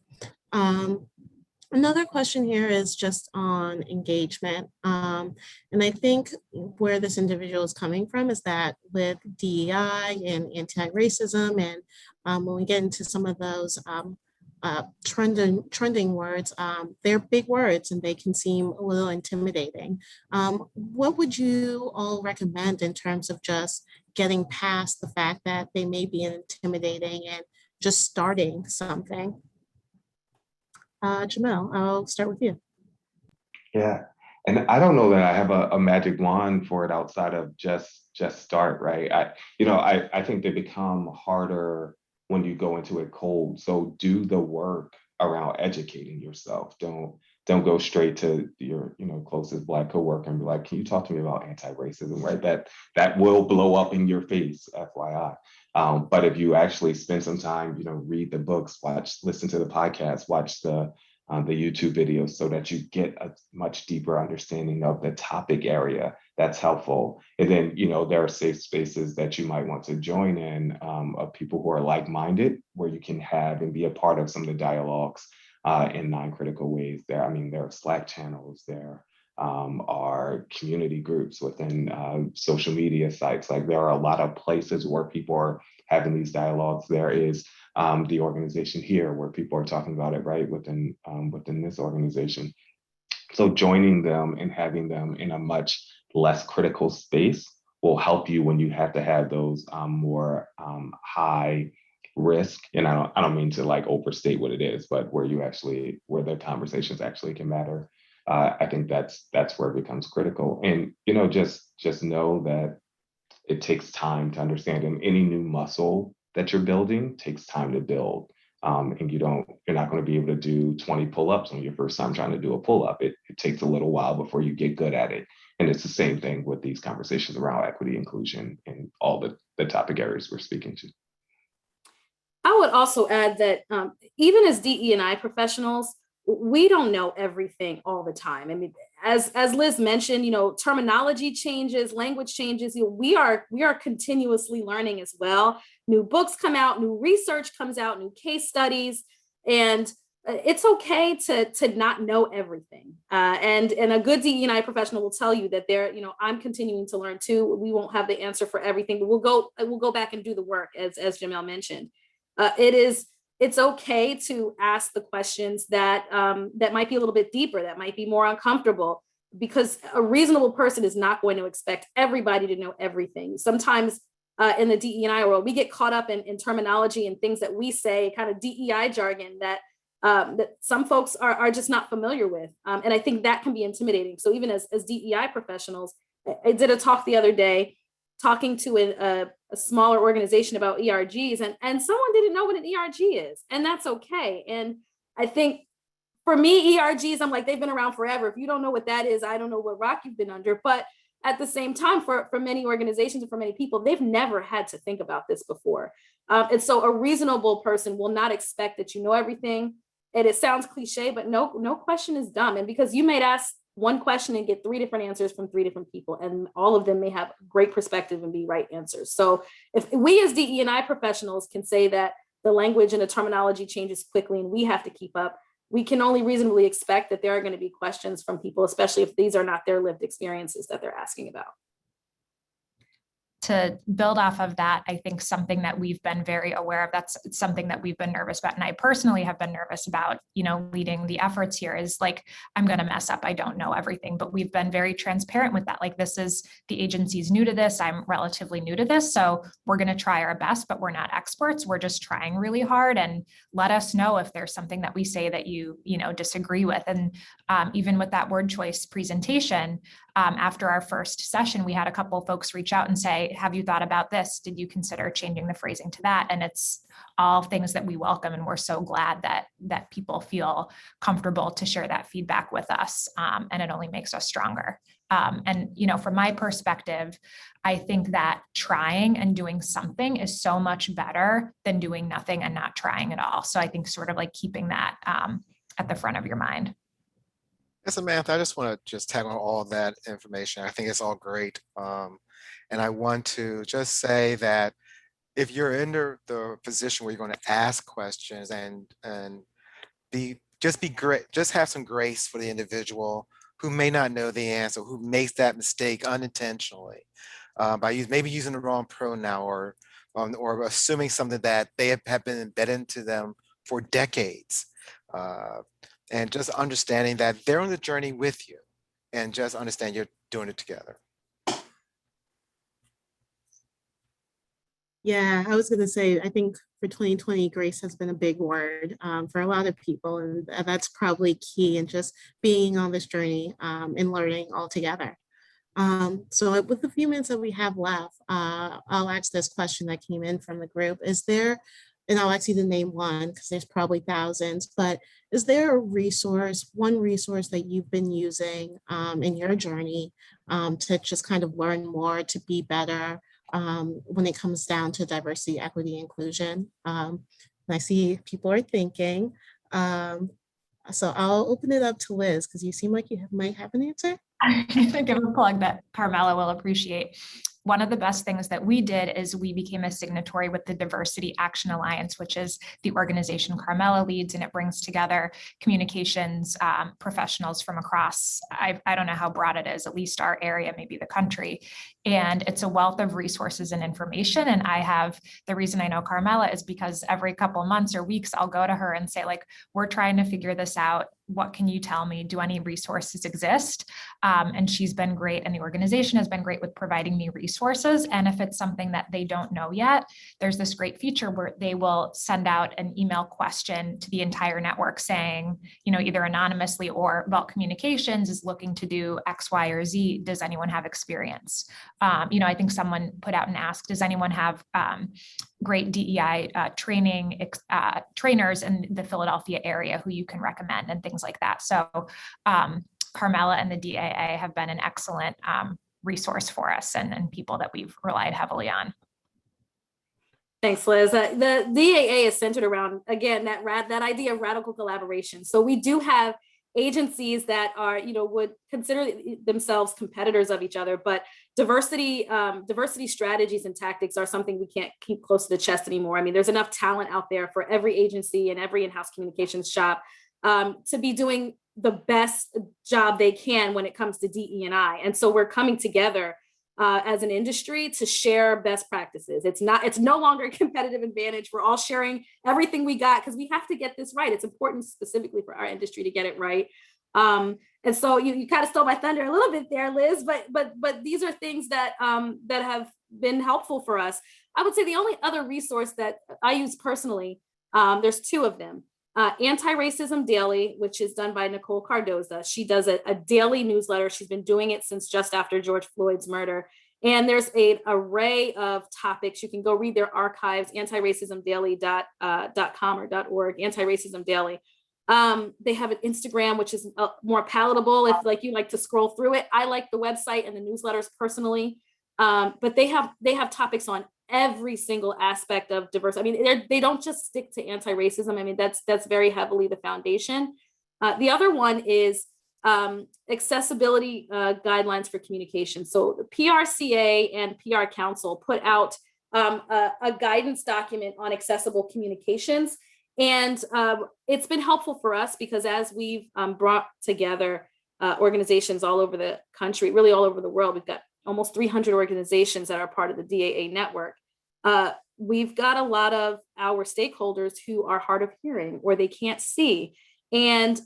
Another question here is just on engagement. And I think where this individual is coming from is that with DEI and anti-racism, and when we get into some of those trending words, they're big words and they can seem a little intimidating. What would you all recommend in terms of just getting past the fact that they may be intimidating and just starting something? Jameel, I'll start with you. Yeah. And I don't know that I have a magic wand for it outside of just start, right? I think they become harder when you go into it cold. So do the work around educating yourself. Don't go straight to your closest Black coworker and be like, can you talk to me about anti-racism, right? That will blow up in your face, FYI. But if you actually spend some time, read the books, listen to the podcast, watch the YouTube videos so that you get a much deeper understanding of the topic area, that's helpful. And then, there are safe spaces that you might want to join in of people who are like-minded, where you can have and be a part of some of the dialogues in non-critical ways. There are Slack channels, there are community groups within social media sites. Like, there are a lot of places where people are having these dialogues. There is the organization here where people are talking about it, right, within this organization. So joining them and having them in a much less critical space will help you when you have to have those more high risk, and I don't mean to like overstate what it is, but where the conversations actually can matter. I think that's where it becomes critical. And just know that it takes time to understand, and any new muscle that you're building takes time to build. And you're not going to be able to do 20 pull-ups on your first time trying to do a pull-up. It takes a little while before you get good at it. And it's the same thing with these conversations around equity, inclusion, and all the topic areas we're speaking to. I would also add that even as DE&I professionals, we don't know everything all the time. I mean, as Liz mentioned, terminology changes, language changes. We are continuously learning as well. New books come out, new research comes out, new case studies, and it's okay to not know everything. And a good DE&I professional will tell you that I'm continuing to learn too. We won't have the answer for everything, but we'll go back and do the work, as Jameel mentioned. It's okay to ask the questions that might be a little bit deeper, that might be more uncomfortable, because a reasonable person is not going to expect everybody to know everything. Sometimes in the DE&I world, we get caught up in terminology and things that we say, kind of DEI jargon that some folks are just not familiar with. And I think that can be intimidating. So even as DEI professionals, I did a talk the other day talking to a smaller organization about ERGs, and someone didn't know what an ERG is, and that's okay. And I think for me, ERGs, I'm like, they've been around forever. If you don't know what that is, I don't know what rock you've been under. But at the same time, for many organizations and for many people, they've never had to think about this before. And so a reasonable person will not expect that you know everything. And it sounds cliche, but no question is dumb. And because you may ask one question and get 3 different answers from 3 different people, and all of them may have great perspective and be right answers. So if we as DE&I professionals can say that the language and the terminology changes quickly and we have to keep up, we can only reasonably expect that there are going to be questions from people, especially if these are not their lived experiences that they're asking about. To build off of that, I think something that we've been very aware of, that's something that we've been nervous about, and I personally have been nervous about, leading the efforts here, is like, I'm going to mess up. I don't know everything, but we've been very transparent with that. Like, the agency's new to this. I'm relatively new to this. So we're going to try our best, but we're not experts. We're just trying really hard, and let us know if there's something that we say that you disagree with. And even with that word choice presentation, after our first session, we had a couple of folks reach out and say, have you thought about this? Did you consider changing the phrasing to that? And it's all things that we welcome. And we're so glad that people feel comfortable to share that feedback with us. And it only makes us stronger. And from my perspective, I think that trying and doing something is so much better than doing nothing and not trying at all. So I think sort of like keeping that at the front of your mind. Samantha, I just want to just tag on all of that information. I think it's all great. And I want to just say that if you're in the position where you're going to ask questions and be great, just have some grace for the individual who may not know the answer, who makes that mistake unintentionally by maybe using the wrong pronoun or assuming something that they have been embedded into them for decades. And just understanding that they're on the journey with you and just understand you're doing it together. Yeah, I was going to say, I think for 2020, grace has been a big word for a lot of people, and that's probably key in just being on this journey and learning all together. So with the few minutes that we have left, I'll ask this question that came in from the group. Is there, and I'll ask you to name one because there's probably thousands, but is there a resource, one resource that you've been using in your journey to just kind of learn more, to be better when it comes down to diversity, equity, inclusion? And I see people are thinking. So I'll open it up to Liz because you seem like you might have an answer. Give a plug that Carmella will appreciate. One of the best things that we did is we became a signatory with the Diversity Action Alliance, which is the organization Carmella leads, and it brings together communications professionals from across, I don't know how broad it is, at least our area, maybe the country. And it's a wealth of resources and information. And the reason I know Carmella is because every couple of months or weeks, I'll go to her and say, like, we're trying to figure this out. What can you tell me? Do any resources exist? And she's been great, and the organization has been great with providing me resources. And if it's something that they don't know yet, there's this great feature where they will send out an email question to the entire network saying, either anonymously or Vault Communications is looking to do X, Y, or Z. Does anyone have experience? I think someone put out and asked, does anyone have great DEI trainers in the Philadelphia area who you can recommend, and things like that. So Carmella and the DAA have been an excellent resource for us and people that we've relied heavily on. Thanks, Liz. The DAA is centered around, again, that idea of radical collaboration. So we do have agencies that are, would consider themselves competitors of each other, but diversity strategies and tactics are something we can't keep close to the chest anymore. I mean, there's enough talent out there for every agency and every in-house communications shop to be doing the best job they can when it comes to DE&I. And so we're coming together as an industry to share best practices. It's no longer a competitive advantage. We're all sharing everything we got because we have to get this right. It's important specifically for our industry to get it right. And so you kind of stole my thunder a little bit there, Liz, but these are things that that have been helpful for us. I would say the only other resource that I use personally, there's two of them. Anti-Racism Daily, which is done by Nicole Cardoza. She does a daily newsletter. She's been doing it since just after George Floyd's murder. And there's an array of topics. You can go read their archives, antiracismdaily.com or .org, Anti-Racism Daily. They have an Instagram, which is more palatable if you like to scroll through it. I like the website and the newsletters personally, but they have topics on every single aspect of diversity. I mean, they don't just stick to anti-racism. I mean, that's very heavily the foundation. The other one is accessibility guidelines for communication. So the PRCA and PR Council put out a guidance document on accessible communications. And it's been helpful for us because as we've brought together organizations all over the country, really all over the world, we've got almost 300 organizations that are part of the DAA network. We've got a lot of our stakeholders who are hard of hearing or they can't see. And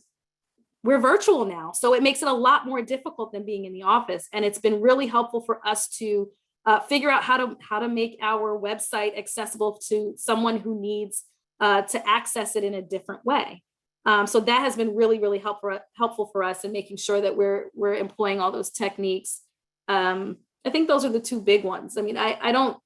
we're virtual now. So it makes it a lot more difficult than being in the office. And it's been really helpful for us to figure out how to make our website accessible to someone who needs to access it in a different way. So that has been really, really helpful for us in making sure that we're employing all those techniques. I think those are the two big ones. I mean, I don't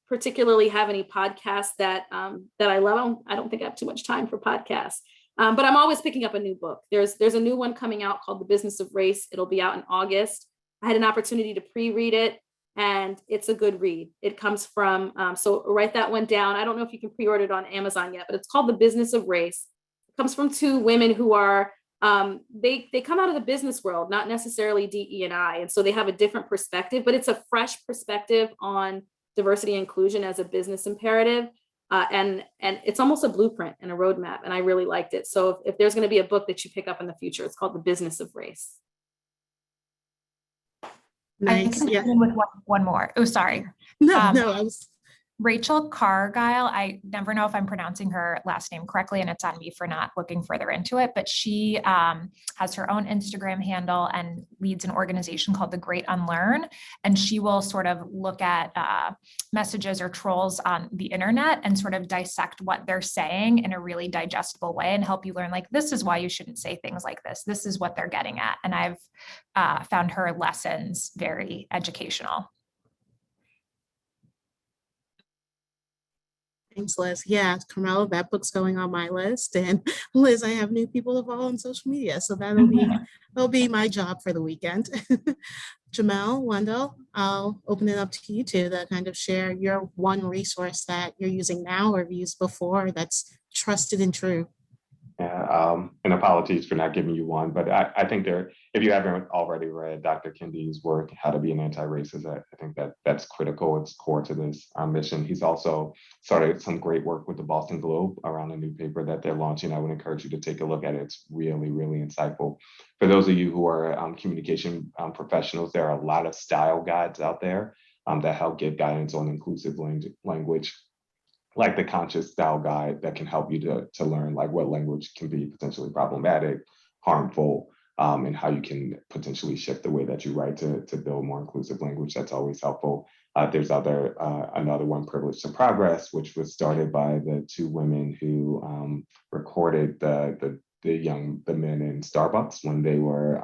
particularly have any podcasts that I love. I don't think I have too much time for podcasts, but I'm always picking up a new book. There's a new one coming out called The Business of Race. It'll be out in August. I had an opportunity to pre-read it, and it's a good read. It comes from, so write that one down. I don't know if you can pre-order it on Amazon yet, but it's called The Business of Race. It comes from two women who are they come out of the business world, not necessarily DE&I. And so they have a different perspective, but it's a fresh perspective on diversity and inclusion as a business imperative. And it's almost a blueprint and a roadmap. And I really liked it. So if there's going to be a book that you pick up in the future, it's called The Business of Race. I Nice. can Yeah. come in with one more. Oh, sorry. No, Um, I was. Rachel Cargyle, I never know if I'm pronouncing her last name correctly, and it's on me for not looking further into it, but she has her own Instagram handle and leads an organization called The Great Unlearn. And she will sort of look at messages or trolls on the internet and sort of dissect what they're saying in a really digestible way and help you learn, like, this is why you shouldn't say things like this. This is what they're getting at. And I've found her lessons very educational. Thanks, Liz. Yeah, Carmella, that book's going on my list. And Liz, I have new people to follow on social media. So that'll be my job for the weekend. Jameel, Wendell, I'll open it up to you two to kind of share your one resource that you're using now or have used before that's trusted and true. Yeah, and apologies for not giving you one, but I think if you haven't already read Dr. Kendi's work, How to Be an Anti-Racist, I think that's critical. It's core to this mission. He's also started some great work with the Boston Globe around a new paper that they're launching. I would encourage you to take a look at it. It's really, really insightful. For those of you who are communication professionals, there are a lot of style guides out there that help give guidance on inclusive language, like the Conscious Style Guide, that can help you to learn like what language can be potentially problematic, harmful, and how you can potentially shift the way that you write to build more inclusive language. That's always helpful. There's another one, Privilege to Progress, which was started by the two women who recorded the men in Starbucks when they were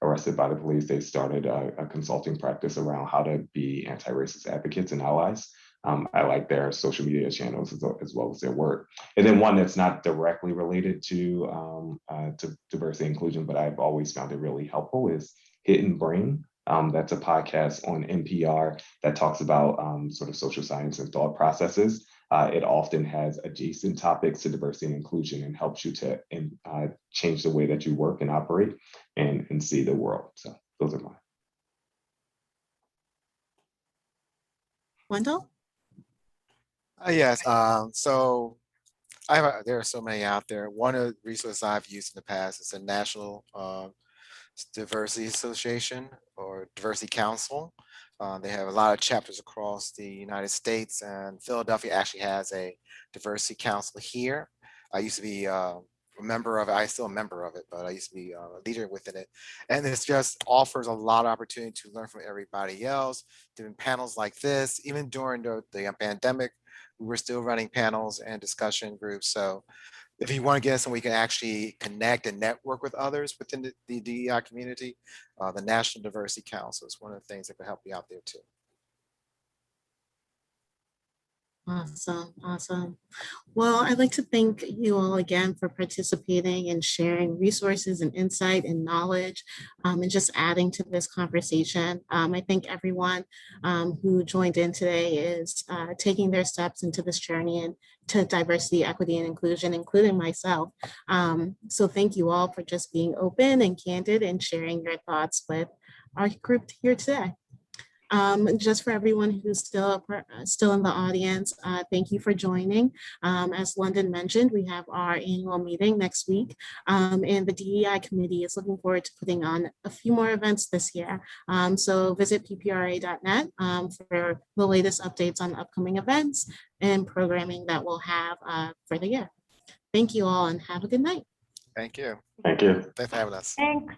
arrested by the police. They started a consulting practice around how to be anti-racist advocates and allies. I like their social media channels as well as their work. And then one that's not directly related to diversity and inclusion, but I've always found it really helpful, is Hidden Brain. That's a podcast on NPR that talks about sort of social science and thought processes. It often has adjacent topics to diversity and inclusion and helps you to change the way that you work and operate and see the world. So those are mine. Wendell? Yes. So there are so many out there. One of the resources I've used in the past is the National Diversity Association or Diversity Council. They have a lot of chapters across the United States, and Philadelphia actually has a diversity council here. I used to be a member of it. I'm still a member of it, but I used to be a leader within it. And this just offers a lot of opportunity to learn from everybody else, doing panels like this. Even during the pandemic, we were still running panels and discussion groups. So if you want to get us and we can actually connect and network with others within the DEI community, the National Diversity Council is one of the things that can help you out there too. Awesome. Well, I'd like to thank you all again for participating and sharing resources and insight and knowledge and just adding to this conversation. I think everyone who joined in today is taking their steps into this journey and to diversity, equity, and inclusion, including myself. So thank you all for just being open and candid and sharing your thoughts with our group here today. Just for everyone who's still in the audience, thank you for joining. As London mentioned, we have our annual meeting next week, and the DEI committee is looking forward to putting on a few more events this year. So visit ppra.net for the latest updates on upcoming events and programming that we'll have for the year. Thank you all and have a good night. Thank you. Thank you. Thanks for having us. Thanks.